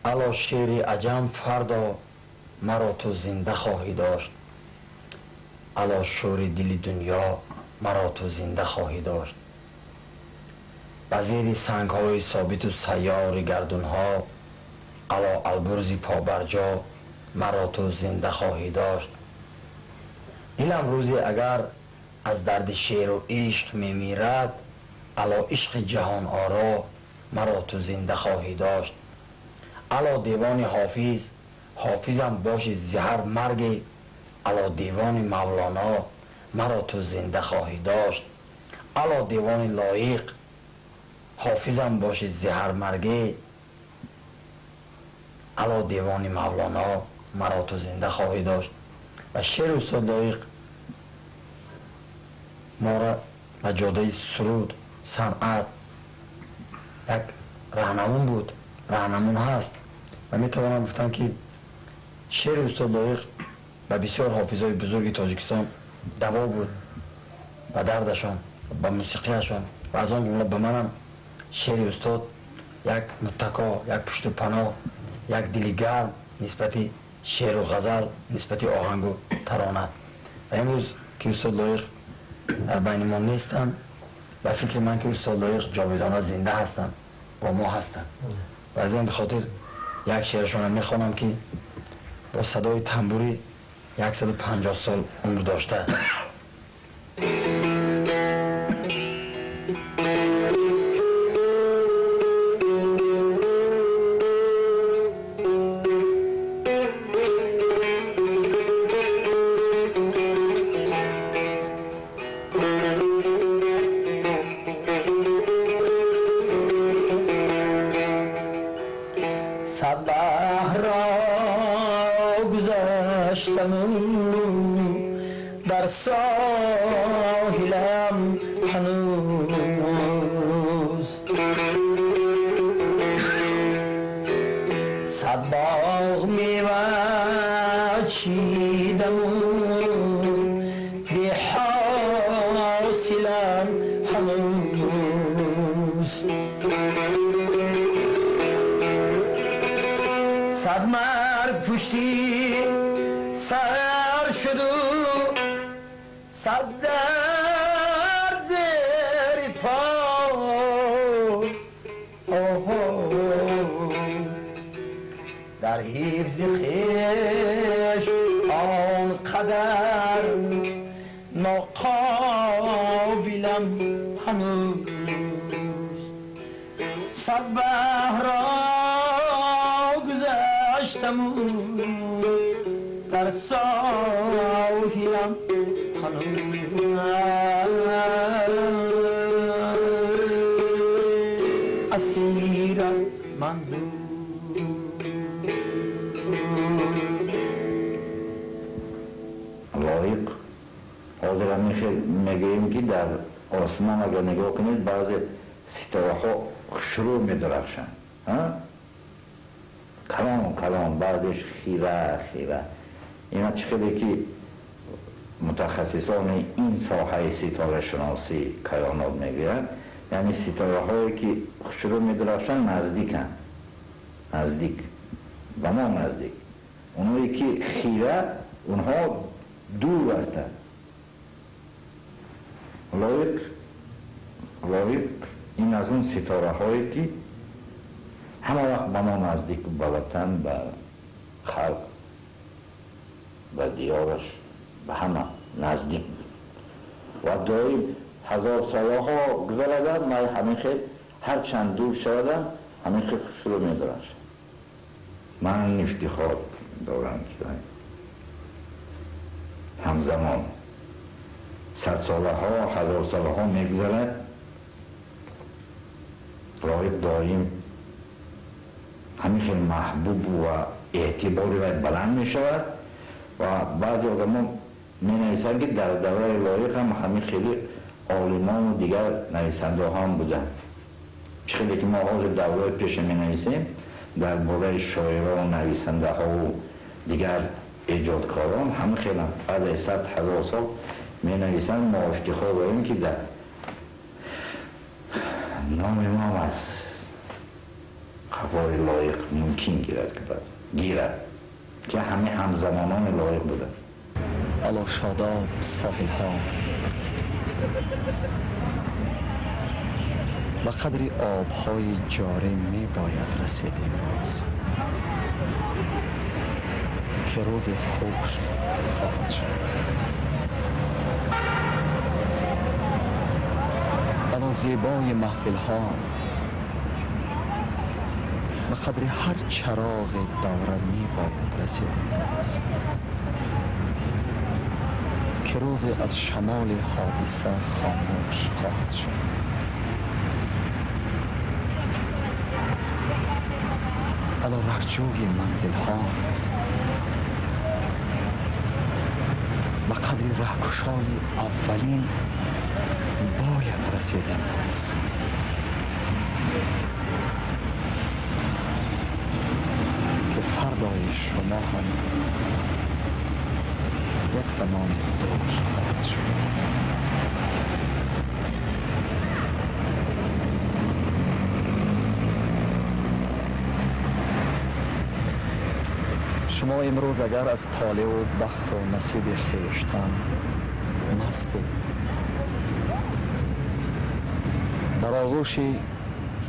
Speaker 9: الا شیر عجم فردا مرا تو زنده خواهی داشت، الا شور دل دنیا مرا تو زنده خواهی داشت. وزیر سنگ های ثابت و سیار گردون ها، الا البرز پابرجا مرا تو زنده خواهی داشت. دلم روزی اگر از درد شعر و عشق میمیرد، الا عشق جهان آرا مرا تو زنده خواهی داشت. الا دیوان حافظ حافظم باش زهر مرگ، الا دیوان مولانا مرا تو زنده خواهی داشت. الا دیوان لایق حافظم باشید زهر مرگه علا دیوان مولانا مرا تو زنده خواهی داشت. و شعر استاد لایق ما را به جاده سرود صنعت یک راهنمون بود، راهنمون هست و میتوانم گفتم که شعر استاد لایق به بسیار حافظای بزرگ تاجیکستان دوا بود و دردشان به موسیقیشان و از آن جمله به منم شعر استاد یک متکا، یک پشت پناه، یک دل گرم نسبتی شعر و غزل، نسبتی آهنگ و ترانه. و امروز که استاد لایق در بین ما نیستن و فکر من که استاد لایق جاویدانه زنده هستن، با ما هستن و از این بخاطر یک شعرشان میخوانم که با صدای تنبوری 150 سال عمر داشته.
Speaker 10: در ساحلم هنوز صد باغ میوه چیدم بی حاصلم هنوز صد مرگ پشتی سر شد صد در زیر پا در حفظ خویش آنقدر ناقابلم هنوز صد بحر را گذشتم در ساحلم اسیرم من
Speaker 5: لایق حاضر میگوییم که در آسمان اگر نگاه کنید بعضی ستاره ها شروع میدرخشن، کلام بعضیش خیره اینا چقدر که متخصصان این ساحه ستاره شناسی کیانات میگویند، یعنی ستاره هایی که شروع میدرخشن نزدیک به ما نزدیک، اونایی که خیره اونها دور هستند. لایق این از اون ستاره هایی که همه وقت به ما نزدیک، به وطن، به خلق، به دیارش، به همه نزدیک و دایم 1000 ساله ها گذردن من همین خیلی هر چند دور شدم همین خیلی شروع می درشت. من افتخار دارم که همزمان 100 ساله ها 1000 ساله ها می گذرد، لایق دایم همین خیلی محبوب و اعتباری باید بلند می شود و بعضی آدم ها می نویسند که در دوره لایق هم همین خیلی عالمان و دیگر نویسنده هم بودن. خیلی که ما حاضر دوره پیش می نویسیم در باره شاعران و نویسنده ها و دیگر ایجادکاران همین خیلی بعد 100,000 سال می نویسند. ما افتخار داریم که در نام ما از خفای لایق ممکن گیرد که همه همزمانان لایق بودن.
Speaker 10: علا شاداب ساحل ها و قدر آبهای جاری می باید رسید امروز که روز خوش خواهد شد. علا زیبای محفل ها و قدر هر چراغ دوره می باید رسید امروز که روز از شمال حادثه خاموش خواهد شد. علی رهجوی منزل ها به قدر رهکشای اولین باید رسیدن است. که فردای شما هم یک زمان درست خواهد شد. شما امروز اگر از طالع و بخت و نصیب خویشتن مستید، در آغوش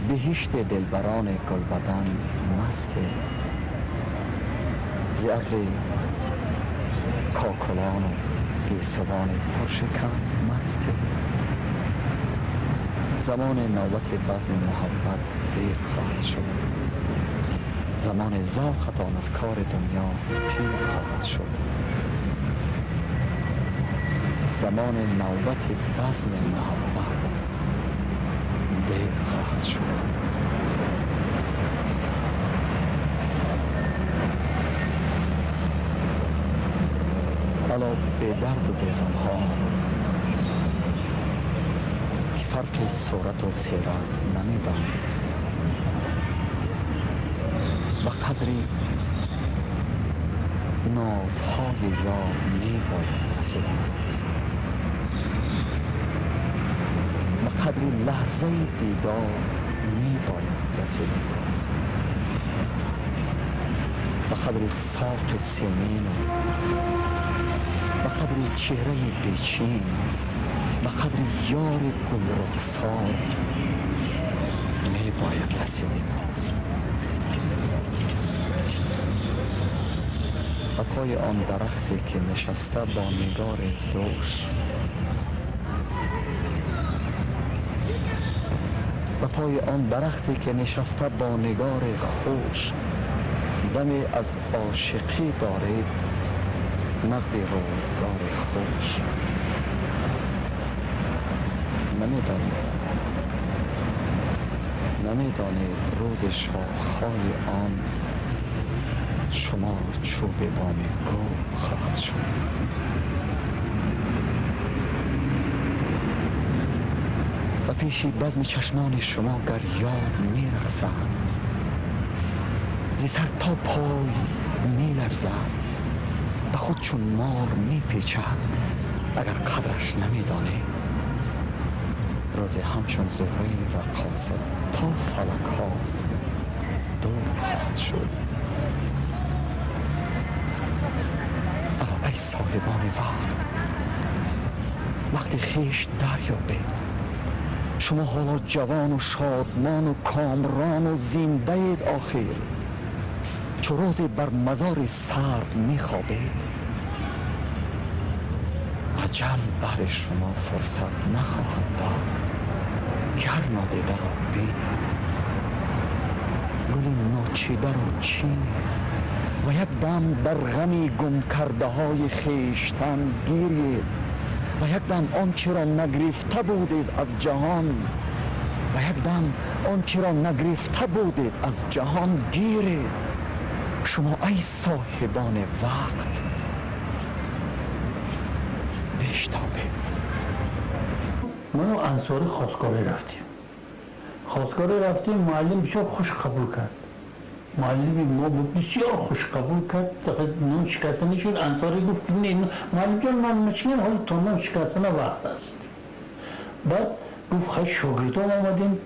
Speaker 10: بهشت دلبران گلبدن مستید، ز عطر کاکلان و گیسوان پرشکن مستید. زمان نوبت بزم محبت دیر خواهد شد. زمان ذوقتان از کار دنیا پیر خواهد شد. زمان نوبت بزم محبت دیر خواهد شد. حالا به درد و به غم ها که فرق صورت و سیرت نمی‌دانید، به قدر نازهای یار می باید رسیدن است. به قدر لحظه دیدار می باید رسیدن است. به قدر ساق سیمین، به قدر چهره بیچین، به قدر یار گل رخسار می باید رسیدن است. و پای آن درختی که نشسته با نگار دوش، و پای آن درختی که نشسته با نگار خوش، دمی از عاشقی دارید نقد روزگار خوش. نمیدانید روز شاخهای آن شما چوب بام گل خواهد شد. و پیشی بزم چشمان شما گریان می رقصد، زی سر تا پای می لرزد، به خود چون مار می پیچد. اگر قدرش نمی دانی روزی همچون زهره رقاصه تا فلک ها دور خواهد شد. ای صاحبان وقتی خیش دریابید، شما حالا جوان و شادمان و کامران و زنده اید. آخر چو روزی بر مزار سرد میخوابید، اجل بر شما فرصت نخواهد داد که هر نادیده را بین، گل ناچیده را چین و یک دم در غمی گم کرده های خیشتن گیرید، و یک دم آنچه را نگرفته بودید از جهان، و یک دم آنچه را نگرفته بودید از جهان گیرید. شما ای صاحبان وقت بشتابید.
Speaker 6: ما انصاری خواستگاری رفتیم. معلم بسیار خوش قبول کرد. معلم ما بسیار خوش قبول کرد. نون شکستنی شد. انصاری گفت نه معلم جان من مشکل حال تو نون شکستن وقت است. بعد گفت خیلی شاگردان آمدیم،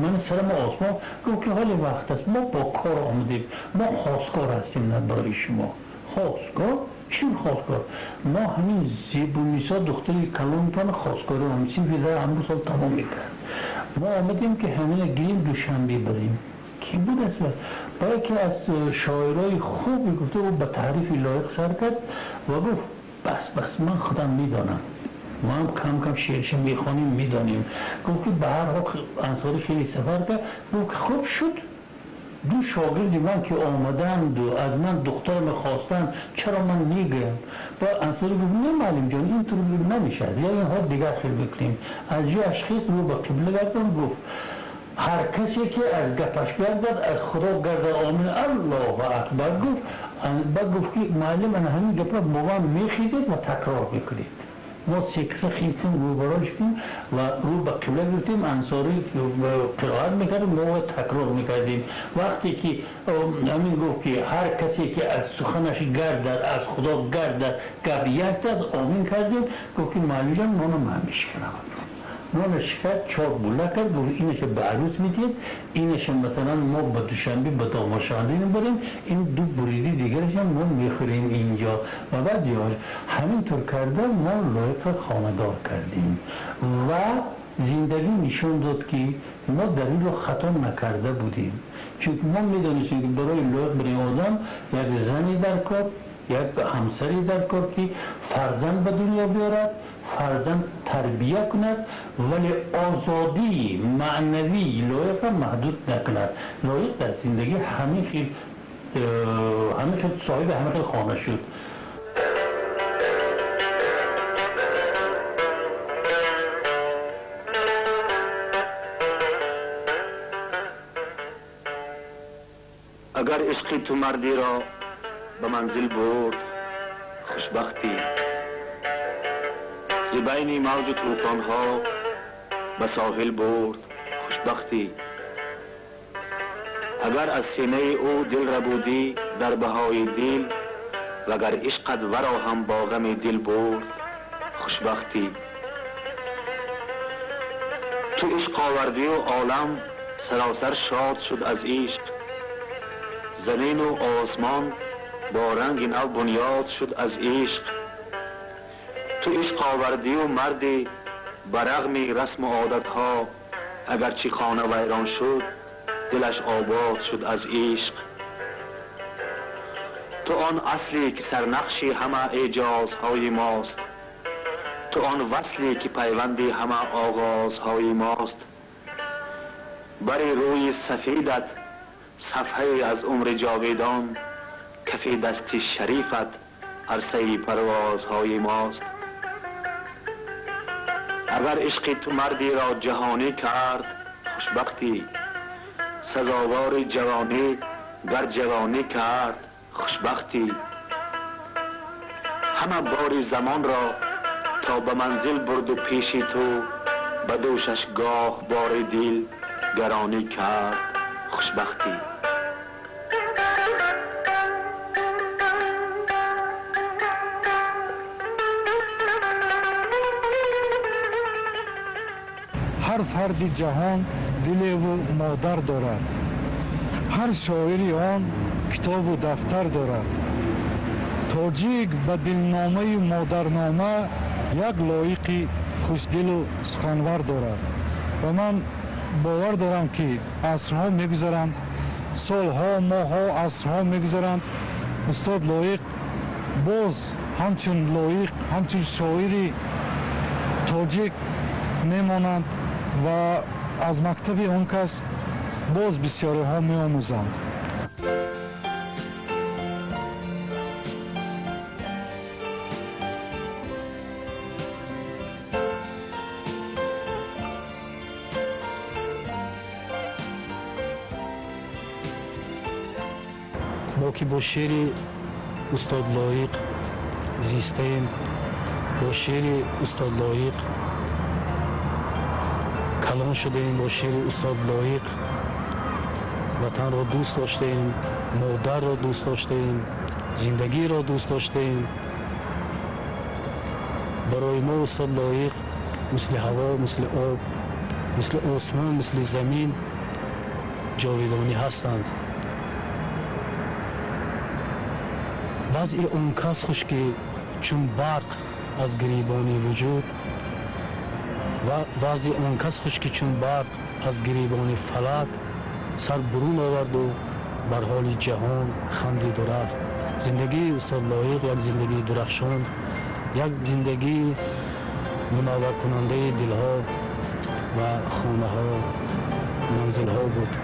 Speaker 6: من سرم آسمان گفت که حال وقت است، ما با کار آمدیم، ما خواستگار هستیم نداری شما. خواستگار؟ چی خواستگار؟ ما همین زیبونیسا دختری کلانتان خواستگاری آمدیم، ویزای امروز سال تمام میکرد. ما آمدیم که همین گریم دوشنبه بریم. کی بود اصلا؟ برای که از شاعرای خوبی گفته و به تعریف لایق سر کرد و گفت بس من خودم میدانم، ما هم کم شعرش میخوانیم میدانیم. گفت که به هر حال انصاری خیلی سفر کرد. گفت که خوب شد، دو شاگردی من که آمدند و از من دخترم خواستن، چرا من میگم؟ و انصاری گفت نه معلم جان اینطور نمیشه، یا این ها دیگر خیلی بکنیم. از جای اشخیص رو به قبله گردن گفت
Speaker 11: هر کسی که از گپش گردد از خدا گردد آمین الله اکبر گفت که معلم همین گپ را با من میخیزید و تکرار میکنید. ما سکسه خیستیم رو برای شدیم و رو به قبله گرفتیم، انصاری قرائت میکردیم ما تکرار میکردیم. وقتی که همین گفت که هر کسی که از سخنش گردد از خدا گردد گپ یکد آمین کردیم. گفت که معلم جان ما میشکنم نون شکر چاک بوله کرد گفت اینش به عروس میدید، اینش مثلا ما به دوشنبه به دامارشاندی میبریم، این دو بریدی دیگرش هم ما میخوریم اینجا و بعد یاش همینطور کرده ما لایق خاندار کردیم و زندگی نشون داد که ما در این رو خطا نکرده بودیم. چون ما میدانستیم که برای لایق برای آدم یک زنی در کار، یک همسری در کار که فرزند به دنیا بیارد، فرزند تربیه کند ولی آزادی معنوی لایق محدود نکند. لایق در زندگی همه خیل صاحب همه خیل خانه شد.
Speaker 2: اگر عشق تو مردی را به منزل برد خوشبختی، زبین موج طوفان ها به ساحل برد خوشبختی. اگر از سینه او دل ربودی در بهای دل وگر عشقت ورا هم با غم دل برد خوشبختی. تو عشق آوردی و عالم سراسر شاد شد از عشق، زمین و آسمان با رنگ نو بنیاد شد از عشق. تو عشق آوردی و مردی برغم رسم و عادت ها اگرچه خانه ویران شد دلش آباد شد از عشق. تو آن اصلی که سرنقشی همه اعجازهای ماست، تو آن وصلی که پیوندی همه آغازهای ماست. بر روی سفیدت صفحه از عمر جاویدان، کف دست شریفت عرصه پروازهای ماست. اگر عشق تو مردی را جهانی کرد خوشبختی، سزاوار جوانی گر جوانی کرد خوشبختی. همه بار زمان را تا به منزل برد و پیش تو به دوشش گاه بار دل گرانی کرد خوشبختی.
Speaker 8: هر فرد جهان دل و مادر دارد، هر شاعری آن کتاب و دفتر دارد. تاجیک به دلنامه و مادرنامه یک لایقی خوشدل و سخنور دارد و من باور دارم که عصرها میگذرند، سالها ماها عصرها میگذرند، استاد لایق باز همچون لایق همچون شاعری تاجیک میمانند و از مکتب اون کس باز بسیاری ها می آموزند. ما که با شعر استاد لایق زیستیم، با شعر استاد لایق کلان شدیم، با شعر استاد لایق وطن را دوست داشتیم، مادر را دوست داشتیم، زندگی را دوست داشتیم. برای ما استاد لایق مثل هوا، مثل آب، مثل آسمان، مثل زمین جاویدانی هستند. وضع اون کس خوش که چون برق از گریبانی وجود و وضع اون کس خوش که چون برق از گریبان فلک سر برون آورد و بر حال جهان خندید و رفت. زندگی استاد لایق یک زندگی درخشان، یک زندگی منور کننده دلها و خانه ها منزل ها بود.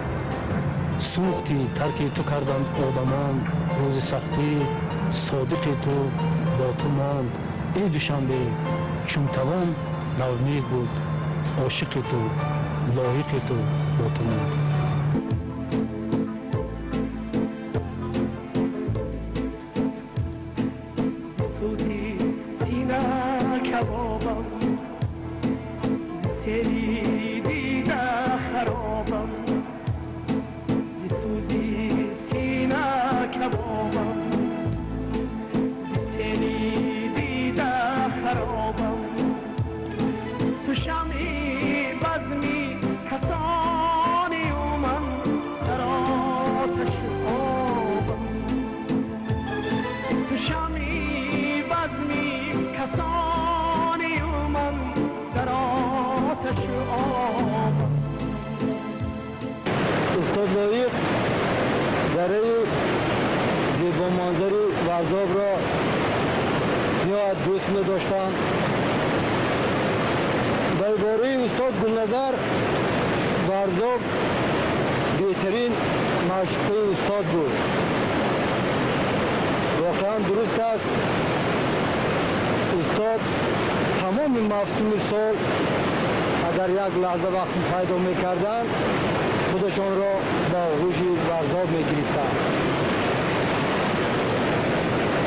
Speaker 8: سوختی ترک تو کردند آدمان، روز سختی صادق تو با تو ماند. ای دوشنبه چون توان نومید بود، عاشق تو لایق تو با تو ماندم.
Speaker 12: سوزی سینه کبابم، سری دیده خرابم، سوزی سینه کبابم، سری دیده خرابم، تو شمی بزمی کسانی و من در آتش آبم، تو شمی بزمی کسانی و من در آتش آبم.
Speaker 8: استاد لایق برای زیبا منظری ورزاب را نهایت دوست می داشتند. درباره استاد گلنظر ورزاب بهترین معشوقه استاد بود. واقعا درست است استاد تمام مفصول سال اگر یک لحظه وقت پیدا میکردند خودشان را با آغوش ورزاب میگرفتند.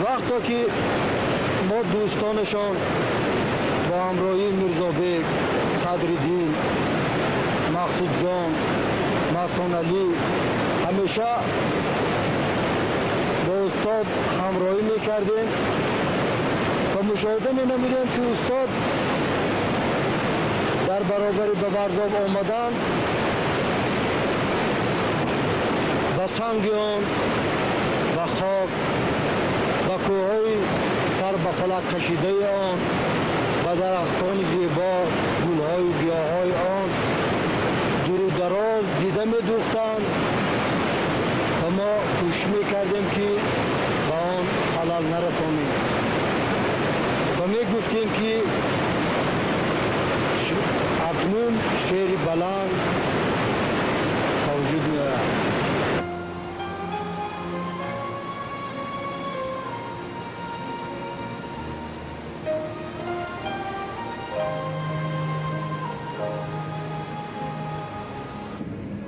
Speaker 8: وقتا که ما دوستانشان با همراهی میرزابک، صدرالدین، مقصود جان، محسن علی همیشه با استاد همراهی میکردیم و مشاهده مینمودیم که استاد در برابر به ورزاب آمدن و سنگ آن و خاک و کوههای سر به فلک کشیده آن و درختان زیبا، گلهای و گیاهای آن دور و دراز دیده می‌دوختند و ما کوشش می‌کردیم که به آن خلل نرسانیم و می‌گفتیم که اکنون شعر بلند وجود می‌آید.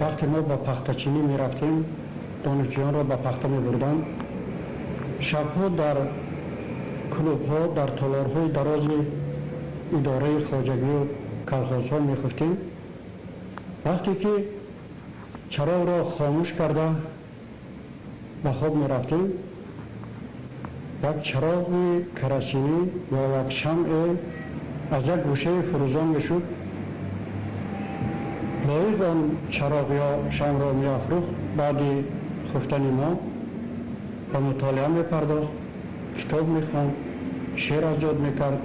Speaker 13: وقتی ما با پختچینی می رفتیم دانشجویان را به پخته می بردن. شبها در کلوب ها در تالارهای دراز اداره خواجگی و کلخازها می خفتیم. وقتی که چراغ را خاموش کرده به خواب می رفتیم یک چراغ کراسینی یا یک شمع از یک گوشه فروزان می شد. لایق آن چراغ یا شمع را می افروخت. بعد خفتن ما به مطالعه می پرداخت، کتاب می خواند، شعر از یاد می کرد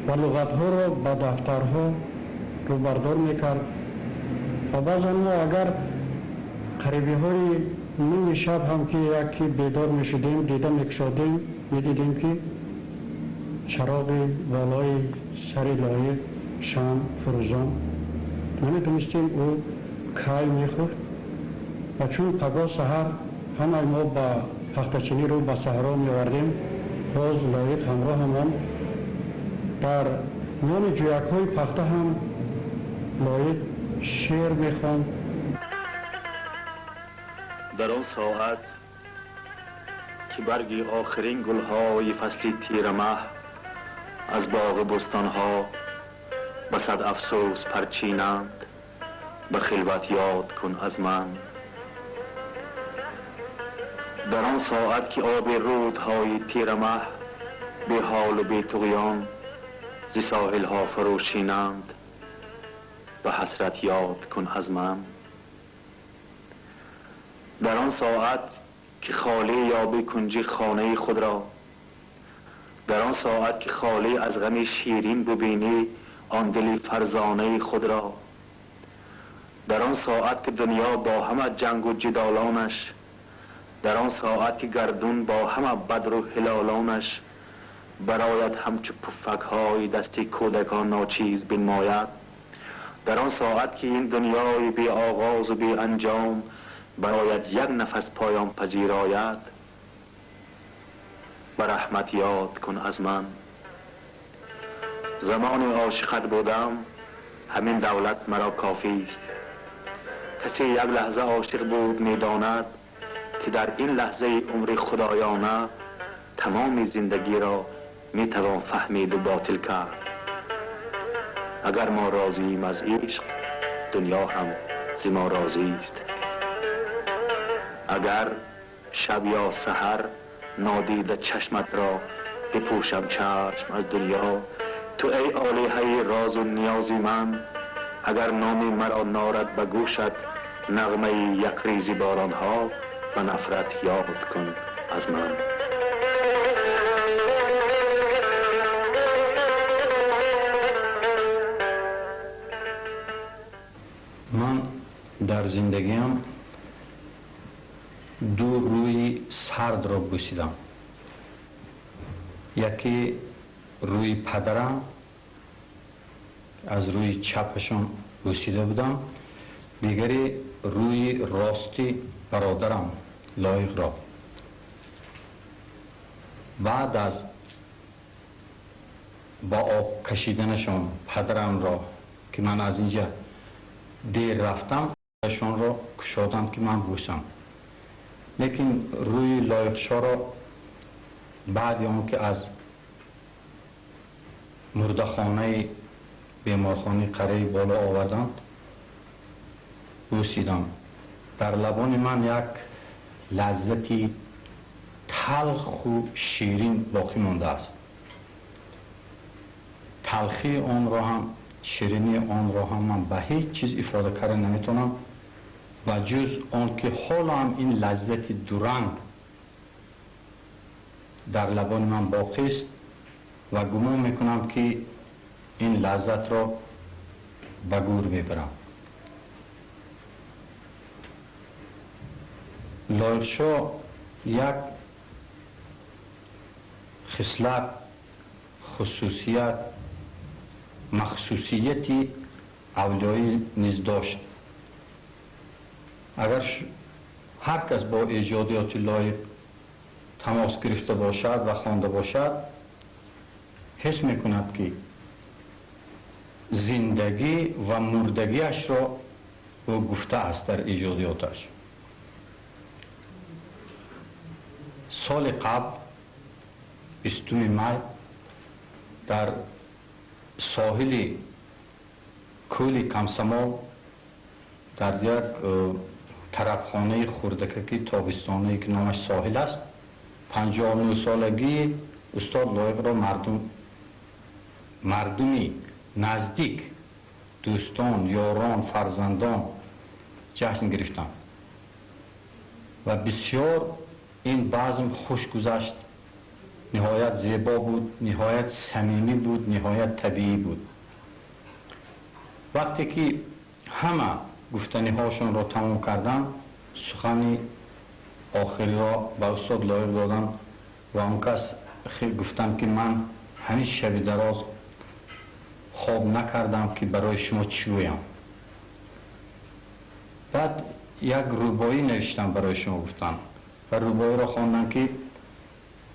Speaker 13: و لغتها را به دفترها رو بردار می کرد و بعضا ما اگر قریبی های نیم شب هم که یکی بیدار می شدیم دیده می کشادیم می دیدیم که چراغ بالای سر لایق شمع فروزان نمیدونستیم او کای میخورد و چون پگاه سحر همه ما با پختچینی رو به صحرا میوردیم باز لایق همراه همان در میان جویک های پخته هم لایق شعر میخواند.
Speaker 14: در آن ساعت که برگی آخرین گلهای فصلی تیر مه از باغ بستانها به صد افسوس پرچینند به خلوت یاد کن از من. در آن ساعت که آب رودهای تیر مه بی حال و بی طغیان ز ساحلها فروشینند به حسرت یاد کن از من. در آن ساعت که خالی یابی کنجی خانه خود را، در آن ساعت که خالی از غم شیرین ببینی آن دل فرزانه خود را، در آن ساعت که دنیا با همه جنگ و جدالانش، در آن ساعت که گردون با همه بدر و هلالانش برایت همچو پفک‌های دستی کودکان ناچیز بنماید، در آن ساعت که این دنیای بی آغاز و بی انجام برایت یک نفس پایان پذیر آید، به رحمت یاد کن از من. زمان عاشقت بودم همین دولت مرا کافی است، کسی یک لحظه عاشق بود میداند که در این لحظه عمر خدایانه تمام زندگی را میتوان فهمید و باطل کرد. اگر ما راضیم از عشق، دنیا هم ز ما راضی است. اگر شب یا سحر نادیده چشمت را بپوشم چشم از دنیا، تو ای آلیه راز و نیازی من، اگر نامی مرا نارد به گوشت نغمه یک ریزی باران ها، به نفرت یاد کن از من.
Speaker 11: من در زندگیم دو روی سرد را بوسیدم. یکی روی پدرم، از روی چپشون بوسیده بودم، دیگری روی راستی برادرم لایق را. بعد از با آب کشیدنشون پدرم را که من از اینجا دیر رفتم، شون را کشادم که من بوسم. لیکن روی لایق شا را بعد اون که از مردخانه بیمارخانه قره بالا آوردند بوسیدم. در لبان من یک لذتی تلخ و شیرین باقی مانده است. تلخی آن را هم، شیرینی آن را هم من به هیچ چیز افاده کردن نمیتونم و جز آن که حالا هم این لذت دورنگ در لبان من باقی است و گمان میکنم که این لذت را به گور میبرم. لایق شا یک خصلت، خصوصیت، مخصوصیتی اولیایی نیز داشت. اگر هر کس با ایجادیات لایق تماس گرفته باشد و خوانده باشد، حس میکند که زندگی و مردگیش را او گفته است در ایجادیاتش. سال قبل 20 می در ساحل کولی کمسمال در یک طرفخانه خردککی تابستانه که نامش ساحل است، 59 سالگی استاد لایق را مردمی نزدیک، دوستان، یاران، فرزندان جشن گرفتند و بسیار این بزم خوش گذشت. نهایت زیبا بود، نهایت صمیمی بود، نهایت طبیعی بود. وقتی که همه گفتنی هاشون را تمام کردن، سخنی آخری را به استاد لایق دادن و اون کس خیلی گفتن که من همین شب دراز خواب نکردم که برای شما چی گویم. بعد یک ربایی نوشتم برای شما گفتن و ربایی را خواندم که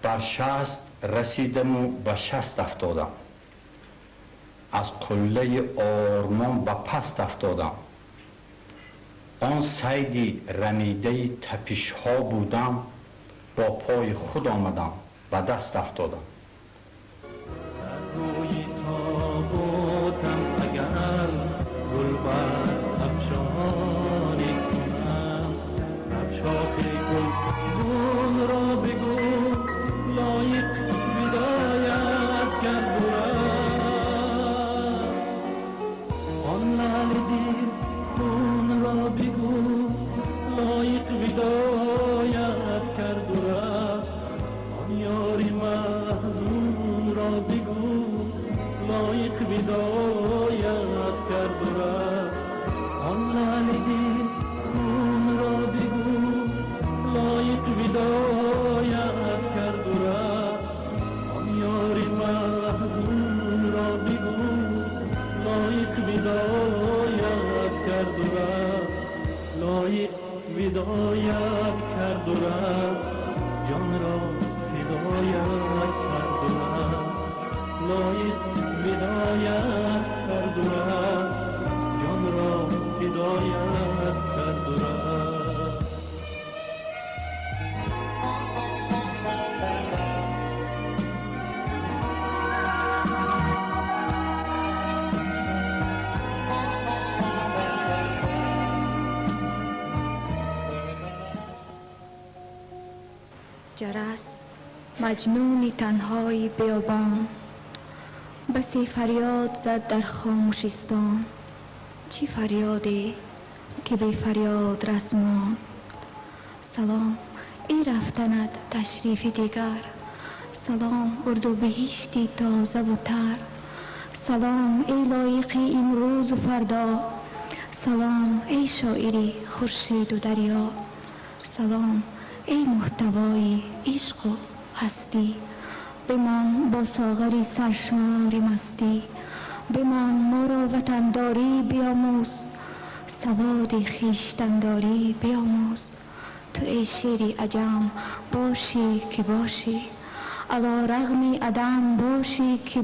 Speaker 11: بر 60 رسیدم و به 60 افتادم، از قله آرمان به پست افتادم، آن صیدی رمیده تپش ها بودم، با پای خود آمدم به دست افتادم.
Speaker 12: روی تابوتم اگر گل بر افشانی کنم، بر شاخ گل را بگو لایق بدایت کرد و آن لعل دیر خون را بگو لایق بدایت کرد و آن یاری محزون را بگو لایق بدایت کرد و آن لعل دیر خون را بگو لایق بدایت کرد و آن یاری محزون را بگو لایق بدایت کرد و لایق بدایت کرد و جان را فدایت کرد و لایق بدایت کرد و جان را فدایت کرد
Speaker 15: جرس مجنون تنهای بیابان، بسی فریاد زد در خاموشستان. چی فریاده که بی فریاد رسمان؟ سلام ای رفتنت تشریف دیگر، سلام اردو بهشتی تازه و تر. سلام ای لایقی امروز و فردا، سلام ای شاعری خورشید و دریا. سلام ای محتوای عشق و هستی، بمان با ساغری سرشار مستی. بمان ما را وطنداری بیاموز، سواد خویشتنداری بیاموز. تو ای شیر عجم باشی که باشی، علی رغم عدم باشی که